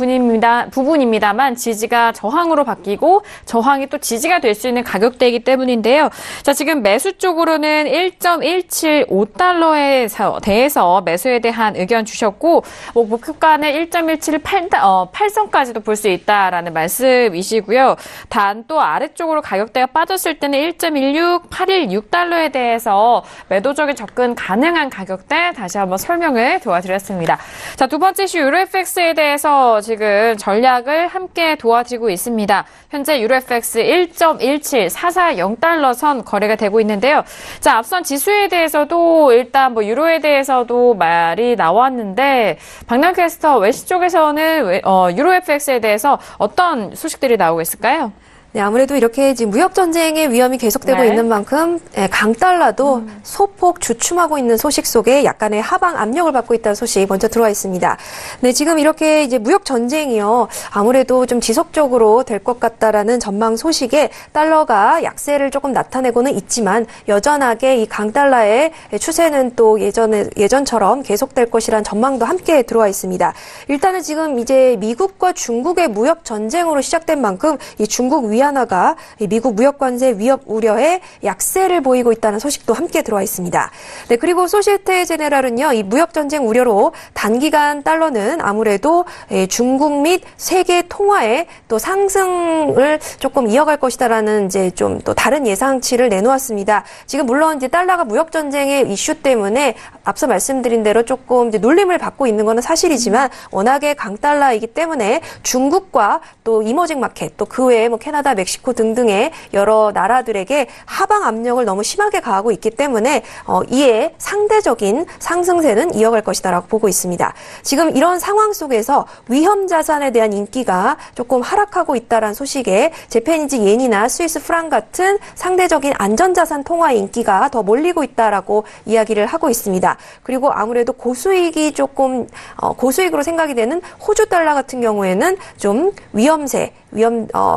부분입니다만 지지가 저항으로 바뀌고 저항이 또 지지가 될 수 있는 가격대이기 때문인데요. 자, 지금 매수 쪽으로는 1.175달러에 대해서 매수에 대한 의견 주셨고, 뭐 목표가는 1.178선까지도 볼 수 있다라는 말씀이시고요. 단 또 아래쪽으로 가격대가 빠졌을 때는 1.16816달러에 대해서 매도적인 접근 가능한 가격대 다시 한번 설명을 도와드렸습니다. 자, 두 번째 이슈 유로FX에 대해서 지금 전략을 함께 도와드리고 있습니다. 현재 유로FX 1.17440달러 선 거래가 되고 있는데요. 자, 앞선 지수에 대해서도 그리고 일단 뭐 유로에 대해서도 말이 나왔는데 박남 캐스터 외시 쪽에서는 유로 FX에 대해서 어떤 소식들이 나오고 있을까요? 네, 아무래도 이렇게 지금 무역 전쟁의 위험이 계속되고 네. 있는 만큼 강달러도 소폭 주춤하고 있는 소식 속에 약간의 하방 압력을 받고 있다는 소식 먼저 들어와 있습니다. 네, 지금 이렇게 이제 무역 전쟁이요. 아무래도 좀 지속적으로 될 것 같다라는 전망 소식에 달러가 약세를 조금 나타내고는 있지만 여전하게 이 강달러의 추세는 또 예전처럼 계속될 것이라는 전망도 함께 들어와 있습니다. 일단은 지금 이제 미국과 중국의 무역 전쟁으로 시작된 만큼 이 중국 위안화가 미국 무역 관세 위협 우려에 약세를 보이고 있다는 소식도 함께 들어와 있습니다. 네, 그리고 소시에테 제네랄은요, 이 무역 전쟁 우려로 단기간 달러는 아무래도 중국 및 세계 통화에 또 상승을 조금 이어갈 것이다라는 이제 좀 또 다른 예상치를 내놓았습니다. 지금 물론 이제 달러가 무역 전쟁의 이슈 때문에 앞서 말씀드린 대로 조금 이제 놀림을 받고 있는 것은 사실이지만 워낙에 강달러이기 때문에 중국과 또 이머징 마켓 또 그 외에 뭐 캐나다, 멕시코 등등의 여러 나라들에게 하방 압력을 너무 심하게 가하고 있기 때문에 이에 상대적인 상승세는 이어갈 것이다라고 보고 있습니다. 지금 이런 상황 속에서 위험 자산에 대한 인기가 조금 하락하고 있다라는 소식에 재패니즈 옌이나 스위스 프랑 같은 상대적인 안전자산 통화의 인기가 더 몰리고 있다라고 이야기를 하고 있습니다. 그리고 아무래도 고수익이 조금 고수익으로 생각이 되는 호주 달러 같은 경우에는 좀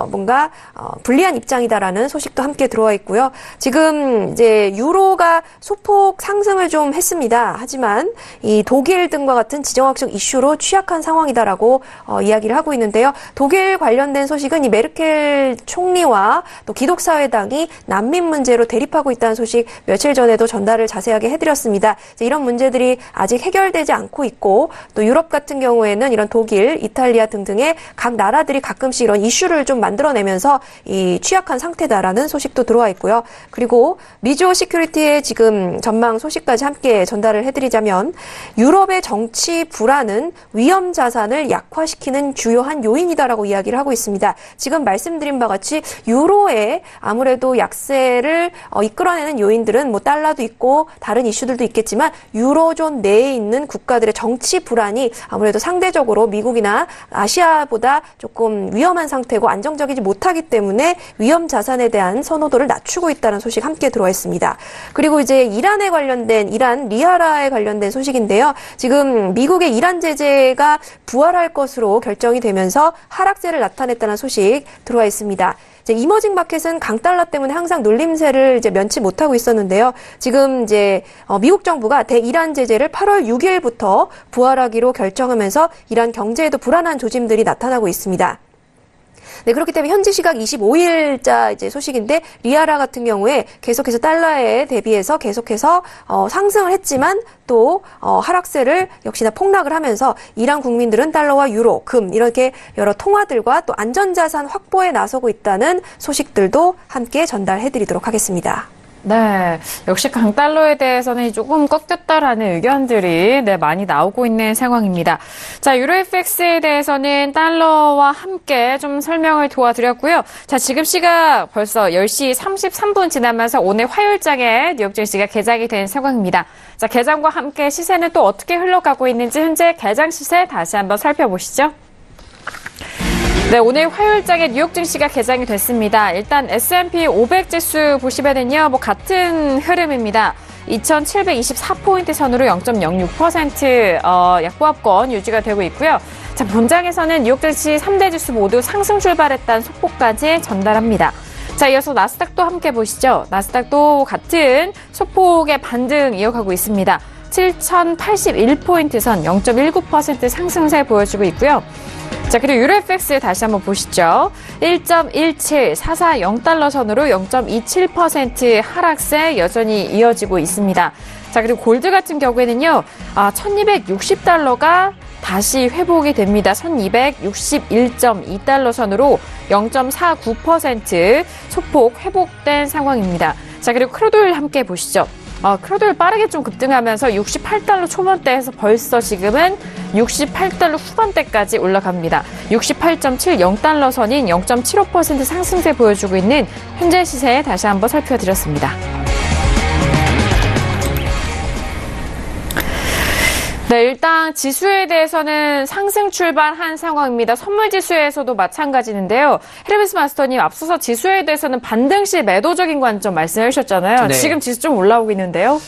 뭔가 불리한 입장이다라는 소식도 함께 들어와 있고요. 지금 이제 유로가 소폭 상승을 좀 했습니다. 하지만 이 독일 등과 같은 지정학적 이슈로 취약한 상황이다라고 이야기를 하고 있는데요. 독일 관련된 소식은 이 메르켈 총리와 또 기독사회당이 난민 문제로 대립하고 있다는 소식 며칠 전에도 전달을 자세하게 해드렸습니다. 이런 문제들이 아직 해결되지 않고 있고 또 유럽 같은 경우에는 이런 독일, 이탈리아 등등의 각 나라들이 가끔씩 이런 이슈를 좀 만들어내면서 이 취약한 상태다라는 소식도 들어와 있고요. 그리고 미주어 시큐리티의 지금 전망 소식까지 함께 전달을 해드리자면 유럽의 정치 불안은 위험 자산을 약화시키는 주요한 요인이다라고 이야기를 하고 있습니다. 지금 말씀드린 바와 같이 유로에 아무래도 약세를 이끌어내는 요인들은 뭐 달러도 있고 다른 이슈들도 있겠지만 유로존 내에 있는 국가들의 정치 불안이 아무래도 상대적으로 미국이나 아시아보다 조금 위험한 상태고 안정적이지 못하기 때문에 위험 자산에 대한 선호도를 낮추고 있다는 소식 함께 들어와 있습니다. 그리고 이제 이란 리하라에 관련된 소식인데요. 지금 미국의 이란 제재가 부활할 것으로 결정이 되면서 하락세를 나타냈다는 소식 들어와 있습니다. 이머징 마켓은 강달러 때문에 항상 놀림세를 이제 면치 못하고 있었는데요. 지금 이제 미국 정부가 대이란 제재를 8월 6일부터 부활하기로 결정하면서 이란 경제에도 불안한 조짐들이 나타나고 있습니다. 네, 그렇기 때문에 현지 시각 25일자 이제 소식인데 리아라 같은 경우에 계속해서 달러에 대비해서 계속해서 상승을 했지만 또 하락세를 역시나 폭락을 하면서 이란 국민들은 달러와 유로, 금 이렇게 여러 통화들과 또 안전자산 확보에 나서고 있다는 소식들도 함께 전달해드리도록 하겠습니다. 네, 역시 강달러에 대해서는 조금 꺾였다라는 의견들이 많이 나오고 있는 상황입니다. 자, 유로 FX에 대해서는 달러와 함께 좀 설명을 도와드렸고요. 자, 지금 시각 벌써 10시 33분 지나면서 오늘 화요일장에 뉴욕 증시가 개장이 된 상황입니다. 자, 개장과 함께 시세는 또 어떻게 흘러가고 있는지 현재 개장 시세 다시 한번 살펴보시죠. 네, 오늘 화요일장에 뉴욕 증시가 개장이 됐습니다. 일단 S&P 500 지수 보시면은요, 같은 흐름입니다. 2,724포인트 선으로 0.06% 약보합권 유지가 되고 있고요. 자, 본장에서는 뉴욕 증시 3대 지수 모두 상승 출발했다는 속보까지 전달합니다. 자, 이어서 나스닥도 함께 보시죠. 나스닥도 같은 소폭의 반등 이어가고 있습니다. 7,081포인트 선 0.19% 상승세 보여주고 있고요. 자, 그리고 유로 FX 다시 한번 보시죠. 1.17440달러 선으로 0.27% 하락세 여전히 이어지고 있습니다. 자, 그리고 골드 같은 경우에는요, 1260달러가 다시 회복이 됩니다. 1261.2달러 선으로 0.49% 소폭 회복된 상황입니다. 자, 그리고 크루드오일 함께 보시죠. 크루드오일 빠르게 좀 급등하면서 68달러 초반대에서 벌써 지금은 68달러 후반대까지 올라갑니다. 68.70달러 선인 0.75% 상승세 보여주고 있는 현재 시세 다시 한번 살펴드렸습니다. 네, 일단 지수에 대해서는 상승 출발한 상황입니다. 선물 지수에서도 마찬가지인데요. 헤르메스 마스터님 앞서서 지수에 대해서는 반등 시 매도적인 관점 말씀해 주셨잖아요. 네. 지금 지수 좀 올라오고 있는데요.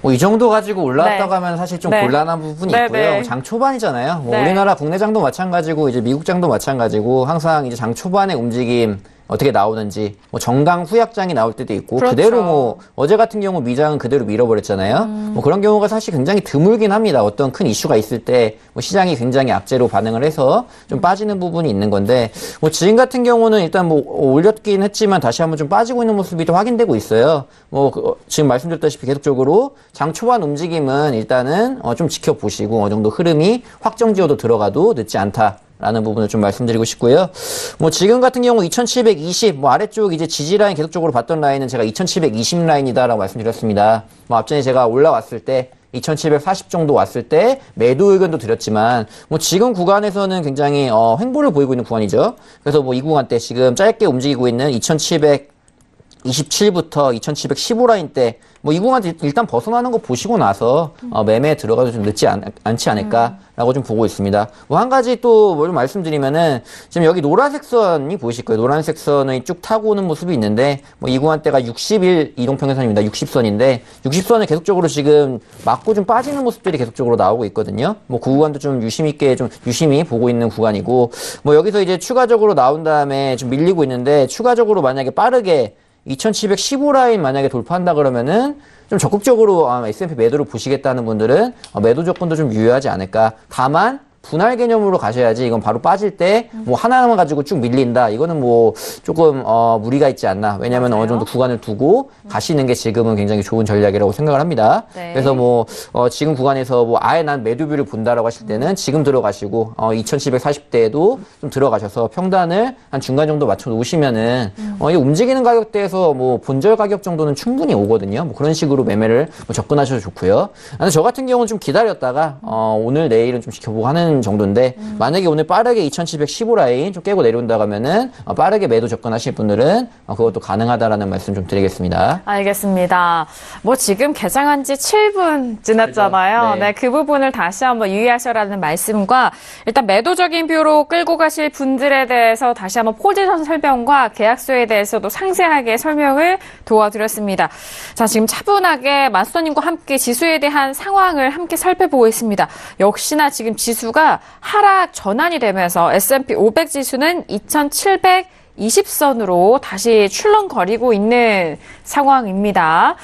뭐 이 정도 가지고 올라왔다고 네. 하면 사실 좀 네. 곤란한 부분이 네, 있고요. 네. 장 초반이잖아요. 뭐 네. 우리나라 국내장도 마찬가지고 이제 미국장도 마찬가지고 항상 이제 장 초반의 움직임 어떻게 나오는지 뭐 정강 후약장이 나올 때도 있고 그렇죠. 그대로 뭐 어제 같은 경우 미장은 그대로 밀어버렸잖아요. 뭐 그런 경우가 사실 굉장히 드물긴 합니다. 어떤 큰 이슈가 있을 때 뭐 시장이 굉장히 악재로 반응을 해서 좀 빠지는 부분이 있는 건데 뭐 지금 같은 경우는 일단 뭐 올렸긴 했지만 다시 한번 좀 빠지고 있는 모습이 또 확인되고 있어요. 뭐 지금 말씀드렸다시피 계속적으로 장 초반 움직임은 일단은 좀 지켜보시고 어느 정도 흐름이 확정지어도 들어가도 늦지 않다. 라는 부분을 좀 말씀드리고 싶고요. 뭐 지금 같은 경우 2720, 뭐 아래쪽 이제 지지 라인 계속적으로 봤던 라인은 제가 2720 라인이다라고 말씀드렸습니다. 뭐 앞전에 제가 올라왔을 때 2740 정도 왔을 때 매도 의견도 드렸지만 뭐 지금 구간에서는 굉장히 횡보를 보이고 있는 구간이죠. 그래서 뭐 이 구간 때 지금 짧게 움직이고 있는 2727부터 2715 라인 때 뭐 이 구간 일단 벗어나는 거 보시고 나서 매매에 들어가도 좀 늦지 않지 않을까라고 좀 보고 있습니다. 뭐 한 가지 또 뭘 말씀드리면은 지금 여기 노란색 선이 보이실 거예요. 노란색 선을 쭉 타고 오는 모습이 있는데 뭐 이 구간대가 60일 이동평균선입니다. 60선인데 60선을 계속적으로 지금 맞고 좀 빠지는 모습들이 계속적으로 나오고 있거든요. 뭐 그 구간도 좀 유심 있게 좀 유심히 보고 있는 구간이고 뭐 여기서 이제 추가적으로 나온 다음에 좀 밀리고 있는데 추가적으로 만약에 빠르게 2715 라인 만약에 돌파한다 그러면은 좀 적극적으로 S&P 매도를 보시겠다는 분들은 매도 조건도 좀 유효하지 않을까. 다만 분할 개념으로 가셔야지 이건 바로 빠질 때 뭐 하나만 가지고 쭉 밀린다. 이거는 뭐 조금 무리가 있지 않나. 왜냐하면 어느 정도 구간을 두고 가시는 게 지금은 굉장히 좋은 전략이라고 생각을 합니다. 네. 그래서 뭐 지금 구간에서 뭐 아예 난 매도뷰를 본다라고 하실 때는 지금 들어가시고 2740대에도 좀 들어가셔서 평단을 한 중간 정도 맞춰 놓으시면은 이 움직이는 가격대에서 뭐 본절 가격 정도는 충분히 오거든요. 뭐 그런 식으로 매매를 뭐 접근하셔도 좋고요. 근데 저 같은 경우는 좀 기다렸다가 오늘 내일은 좀 지켜보고 하는 정도인데 만약에 오늘 빠르게 2715 라인 좀 깨고 내려온다고 하면은 빠르게 매도 접근하실 분들은 그것도 가능하다라는 말씀 좀 드리겠습니다. 알겠습니다. 뭐 지금 개장한 지 7분 지났잖아요. 그죠? 네. 네, 그 부분을 다시 한번 유의하셔라는 말씀과 일단 매도적인 뷰로 끌고 가실 분들에 대해서 다시 한번 포지션 설명과 계약서에 대해서도 상세하게 설명을 도와드렸습니다. 자, 지금 차분하게 마스터님과 함께 지수에 대한 상황을 함께 살펴보고 있습니다. 역시나 지금 지수가 하락 전환이 되면서 S&P 500 지수는 2720선으로 다시 출렁거리고 있는 상황입니다.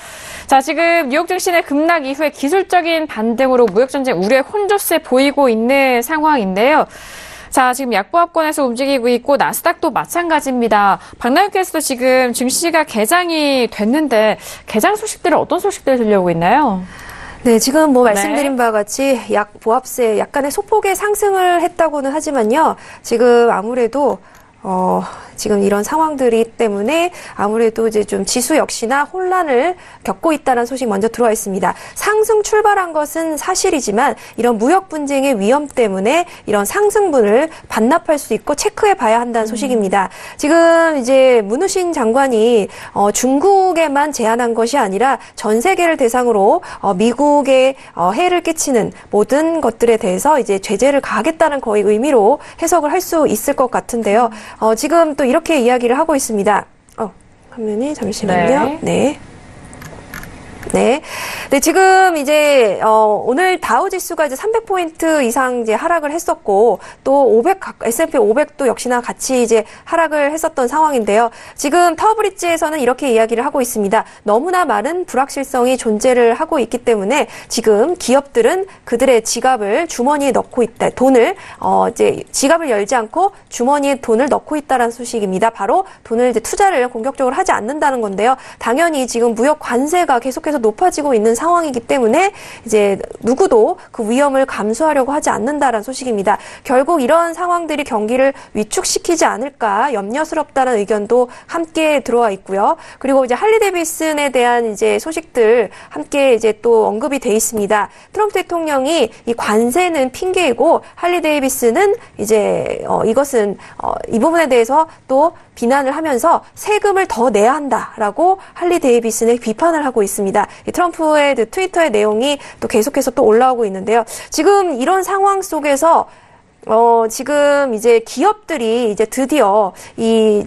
자, 지금 뉴욕 증시의 급락 이후에 기술적인 반등으로 무역전쟁 우려의 혼조세 보이고 있는 상황인데요. 자, 지금 약보합권에서 움직이고 있고 나스닥도 마찬가지입니다. 박나윤께서도 지금 증시가 개장이 됐는데 개장 소식들은 어떤 소식들이 들려오고 있나요? 네, 지금 뭐 말씀드린 바와 같이 보합세 약간의 소폭의 상승을 했다고는 하지만요. 지금 아무래도 지금 이런 상황들이 때문에 아무래도 이제 좀 지수 역시나 혼란을 겪고 있다는 소식 먼저 들어와 있습니다. 상승 출발한 것은 사실이지만 이런 무역 분쟁의 위험 때문에 이런 상승분을 반납할 수 있고 체크해 봐야 한다는 소식입니다. 지금 이제 문우신 장관이 중국에만 제한한 것이 아니라 전 세계를 대상으로 미국에 해를 끼치는 모든 것들에 대해서 이제 제재를 가하겠다는 거의 의미로 해석을 할 수 있을 것 같은데요. 지금 또 이렇게 이야기를 하고 있습니다. 화면이 잠시만요. 네. 네, 지금 이제 오늘 다우 지수가 이제 300포인트 이상 이제 하락을 했었고 또 S&P 500도 역시나 같이 이제 하락을 했었던 상황인데요. 지금 타워브릿지에서는 이렇게 이야기를 하고 있습니다. 너무나 많은 불확실성이 존재를 하고 있기 때문에 지금 기업들은 그들의 지갑을 주머니에 넣고 있다. 돈을 이제 지갑을 열지 않고 주머니에 돈을 넣고 있다라는 소식입니다. 바로 돈을 이제 투자를 공격적으로 하지 않는다는 건데요. 당연히 지금 무역 관세가 계속해서 높아지고 있는 상황이기 때문에 이제 누구도 그 위험을 감수하려고 하지 않는다라는 소식입니다. 결국 이런 상황들이 경기를 위축시키지 않을까 염려스럽다는 의견도 함께 들어와 있고요. 그리고 이제 할리 데이비슨에 대한 이제 소식들 함께 이제 또 언급이 돼 있습니다. 트럼프 대통령이 이 관세는 핑계이고 할리 데이비슨은 이제 이것은 이 부분에 대해서 또 비난을 하면서 세금을 더 내야 한다라고 할리 데이비슨에 비판을 하고 있습니다. 트럼프의 스레드, 트위터의 내용이 또 계속해서 또 올라오고 있는데요. 지금 이런 상황 속에서 지금 이제 기업들이 이제 드디어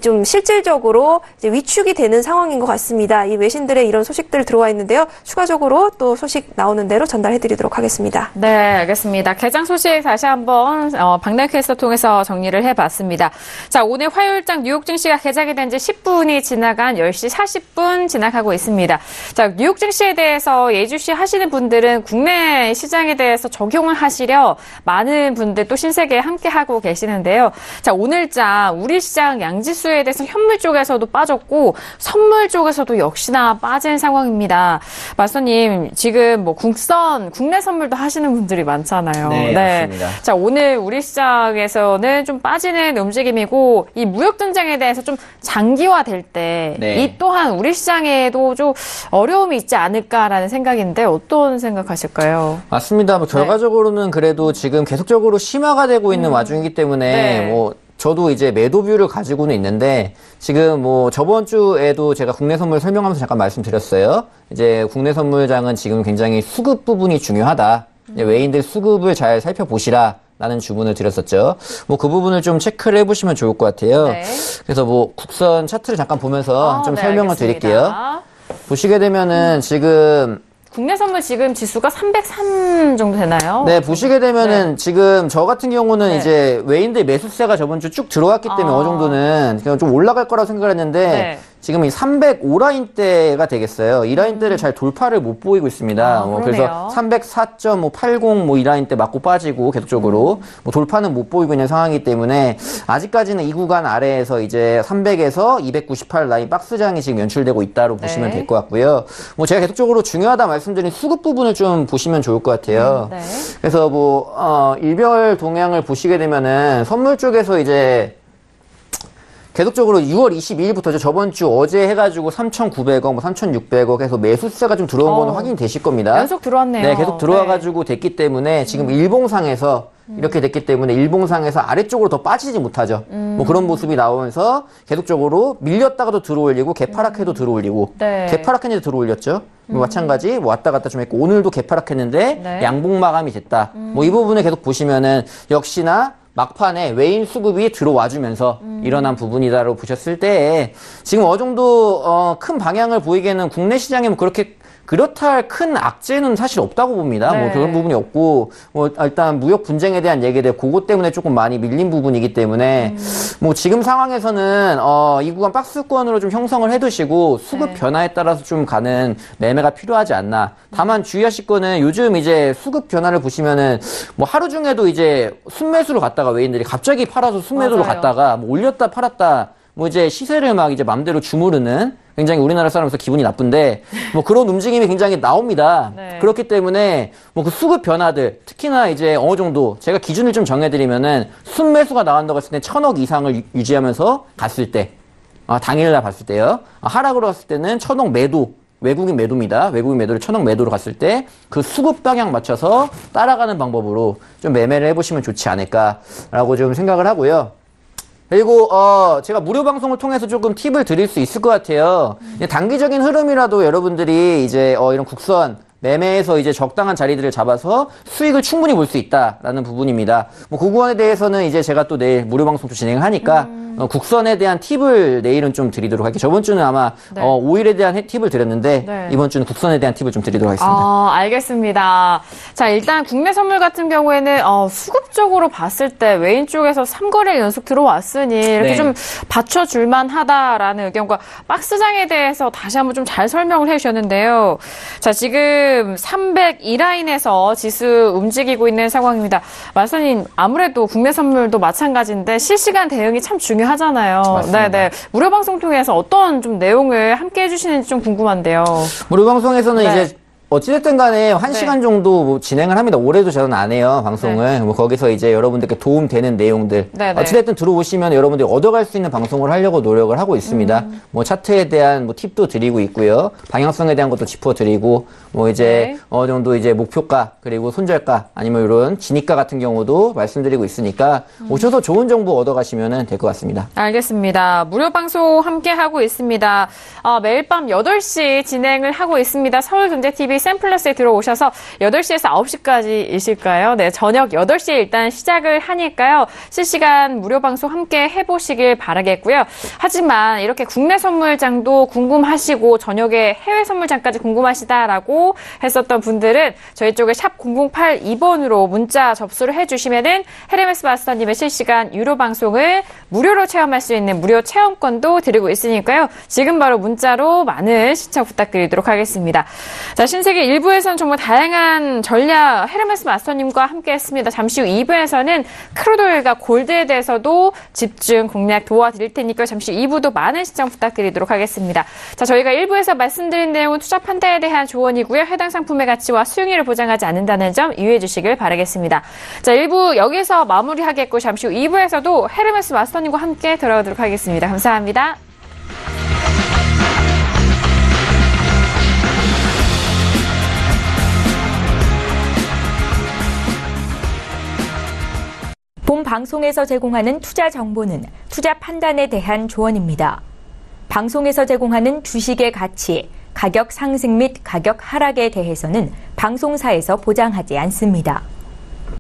좀 실질적으로 이제 위축이 되는 상황인 것 같습니다. 이 외신들의 이런 소식들 들어와 있는데요. 추가적으로 또 소식 나오는 대로 전달해드리도록 하겠습니다. 네, 알겠습니다. 개장 소식 다시 한번 박나캐스터 통해서 정리를 해봤습니다. 자, 오늘 화요일장 뉴욕 증시가 개장이 된 지 10분이 지나간 10시 40분 지나가고 있습니다. 자, 뉴욕 증시에 대해서 예주시 하시는 분들은 국내 시장에 대해서 적용을 하시려 많은 분들 또 신세계 함께 하고 계시는데요. 자, 오늘장 우리 시장 양지수에 대해서 현물 쪽에서도 빠졌고 선물 쪽에서도 역시나 빠진 상황입니다. 마스터님, 지금 뭐 국내 선물도 하시는 분들이 많잖아요. 네, 맞습니다. 자, 오늘 우리 시장에서는 좀 빠지는 움직임이고 이 무역 전쟁에 대해서 좀 장기화될 때 이 또한 우리 시장에도 좀 어려움이 있지 않을까라는 생각인데 어떤 생각하실까요? 맞습니다. 뭐 결과적으로는 그래도 지금 계속적으로 심화가 되고 있는 와중이기 때문에 뭐 저도 이제 매도 뷰를 가지고는 있는데 지금 뭐 저번 주에도 제가 국내 선물 설명하면서 잠깐 말씀드렸어요. 이제 국내 선물장은 지금 굉장히 수급 부분이 중요하다. 이제 외인들 수급을 잘 살펴보시라. 라는 주문을 드렸었죠. 뭐 그 부분을 좀 체크를 해보시면 좋을 것 같아요. 네. 그래서 뭐 국선 차트를 잠깐 보면서 좀 설명을 알겠습니다. 드릴게요. 보시게 되면은 지금 국내 선물 지금 지수가 303 정도 되나요? 네, 보시게 되면은 지금 저 같은 경우는 이제 외인들 매수세가 저번 주 쭉 들어왔기 때문에 어느 정도는 그냥 좀 올라갈 거라고 생각을 했는데 지금 이 305라인대가 되겠어요. 이 라인대를 잘 돌파를 못 보이고 있습니다. 그래서 304.80 뭐 이 라인대 맞고 빠지고 계속적으로 뭐 돌파는 못 보이고 있는 상황이기 때문에 아직까지는 이 구간 아래에서 이제 300에서 298 라인 박스장이 지금 연출되고 있다로 보시면 될 것 같고요. 뭐 제가 계속적으로 중요하다 말씀드린 수급 부분을 좀 보시면 좋을 것 같아요. 그래서 뭐 일별 동향을 보시게 되면은 선물 쪽에서 이제 계속적으로 6월 22일부터 저번 주 어제 해가지고 3,900억, 뭐 3,600억 해서 매수세가 좀 들어온 거는 확인이 되실 겁니다. 연속 들어왔네요. 네, 계속 들어와가지고 됐기 때문에 지금 일봉상에서 이렇게 됐기 때문에 일봉상에서 아래쪽으로 더 빠지지 못하죠. 뭐 그런 모습이 나오면서 계속적으로 밀렸다가도 들어올리고 개파락해도 들어올리고 개파락했는데 들어올렸죠. 마찬가지 뭐 왔다 갔다 좀 했고 오늘도 개파락했는데 양봉 마감이 됐다. 뭐 이 부분을 계속 보시면은 역시나 막판에 외인 수급이 들어와주면서 일어난 부분이다라고 보셨을 때 지금 어느 정도 큰 방향을 보이기에는 국내 시장에 뭐 그렇다 할 큰 악재는 사실 없다고 봅니다. 뭐 그런 부분이 없고 뭐 일단 무역 분쟁에 대한 얘기들 그것 때문에 조금 많이 밀린 부분이기 때문에 뭐 지금 상황에서는 이 구간 박스권으로 좀 형성을 해두시고 수급 변화에 따라서 좀 가는 매매가 필요하지 않나. 다만 주의하실 거는 요즘 이제 수급 변화를 보시면은 뭐 하루 중에도 이제 순매수로 갔다가 외인들이 갑자기 팔아서 순매도로 갔다가 뭐 올렸다 팔았다 뭐 이제 시세를 막 이제 맘대로 주무르는 굉장히 우리나라 사람으로서 기분이 나쁜데 뭐 그런 움직임이 굉장히 나옵니다. 그렇기 때문에 뭐 그 수급 변화들 특히나 이제 어느 정도 제가 기준을 좀 정해드리면은 순매수가 나간다고 했을 때 1,000억 이상을 유지하면서 갔을 때 당일날 봤을 때요. 하락으로 갔을 때는 1,000억 매도 외국인 매도입니다. 외국인 매도를 1,000억 매도로 갔을 때 그 수급 방향 맞춰서 따라가는 방법으로 좀 매매를 해보시면 좋지 않을까라고 좀 생각을 하고요. 그리고 제가 무료 방송을 통해서 조금 팁을 드릴 수 있을 것 같아요. 단기적인 흐름이라도 여러분들이 이제 이런 국선 매매에서 이제 적당한 자리들을 잡아서 수익을 충분히 볼 수 있다라는 부분입니다. 뭐 그 구간에 대해서는 이제 제가 또 내일 무료 방송도 진행을 하니까 국선에 대한 팁을 내일은 좀 드리도록 할게요. 저번 주는 아마 오일에 대한 팁을 드렸는데 이번 주는 국선에 대한 팁을 좀 드리도록 하겠습니다. 알겠습니다. 자, 일단 국내 선물 같은 경우에는 수급적으로 봤을 때 외인 쪽에서 3거래일 연속 들어왔으니 이렇게 좀 받쳐줄만 하다라는 의견과 박스장에 대해서 다시 한번 좀 잘 설명을 해주셨는데요. 자, 지금 302라인에서 지수 움직이고 있는 상황입니다. 마스터님, 아무래도 국내 선물도 마찬가지인데 실시간 대응이 참 중요하잖아요. 맞습니다. 무료 방송 통해서 어떤 좀 내용을 함께 해주시는지 좀 궁금한데요. 무료 방송에서는 이제 어찌됐든 간에 1시간 정도 뭐 진행을 합니다. 올해도 저는 안 해요, 방송을. 뭐 거기서 이제 여러분들께 도움되는 내용들. 어찌됐든 들어오시면 여러분들이 얻어갈 수 있는 방송을 하려고 노력을 하고 있습니다. 뭐 차트에 대한 뭐 팁도 드리고 있고요. 방향성에 대한 것도 짚어드리고, 뭐 이제 어느 정도 이제 목표가, 그리고 손절가, 아니면 이런 진입가 같은 경우도 말씀드리고 있으니까 오셔서 좋은 정보 얻어가시면 될 것 같습니다. 알겠습니다. 무료 방송 함께 하고 있습니다. 매일 밤 8시 진행을 하고 있습니다. 서울경제TV 저희 샘플러스에 들어오셔서 8시에서 9시까지이실까요? 네, 저녁 8시에 일단 시작을 하니까요. 실시간 무료 방송 함께 해보시길 바라겠고요. 하지만 이렇게 국내 선물장도 궁금하시고 저녁에 해외 선물장까지 궁금하시다라고 했었던 분들은 저희 쪽에 샵 0082번으로 문자 접수를 해주시면은 헤르메스 마스터님의 실시간 유료 방송을 무료로 체험할 수 있는 무료 체험권도 드리고 있으니까요. 지금 바로 문자로 많은 시청 부탁드리도록 하겠습니다. 자, 신세계 1부에서는 정말 다양한 전략 헤르메스 마스터님과 함께 했습니다. 잠시 후 2부에서는 크루도일과 골드에 대해서도 집중 공략 도와드릴 테니까요. 잠시 후 2부도 많은 시청 부탁드리도록 하겠습니다. 자, 저희가 1부에서 말씀드린 내용은 투자 판단에 대한 조언이고요. 해당 상품의 가치와 수익률을 보장하지 않는다는 점 유의해 주시길 바라겠습니다. 자, 1부 여기서 마무리하겠고 잠시 후 2부에서도 헤르메스 마스터님과 함께 돌아오도록 하겠습니다. 감사합니다. 본 방송에서 제공하는 투자 정보는 투자 판단에 대한 조언입니다. 방송에서 제공하는 주식의 가치, 가격 상승 및 가격 하락에 대해서는 방송사에서 보장하지 않습니다.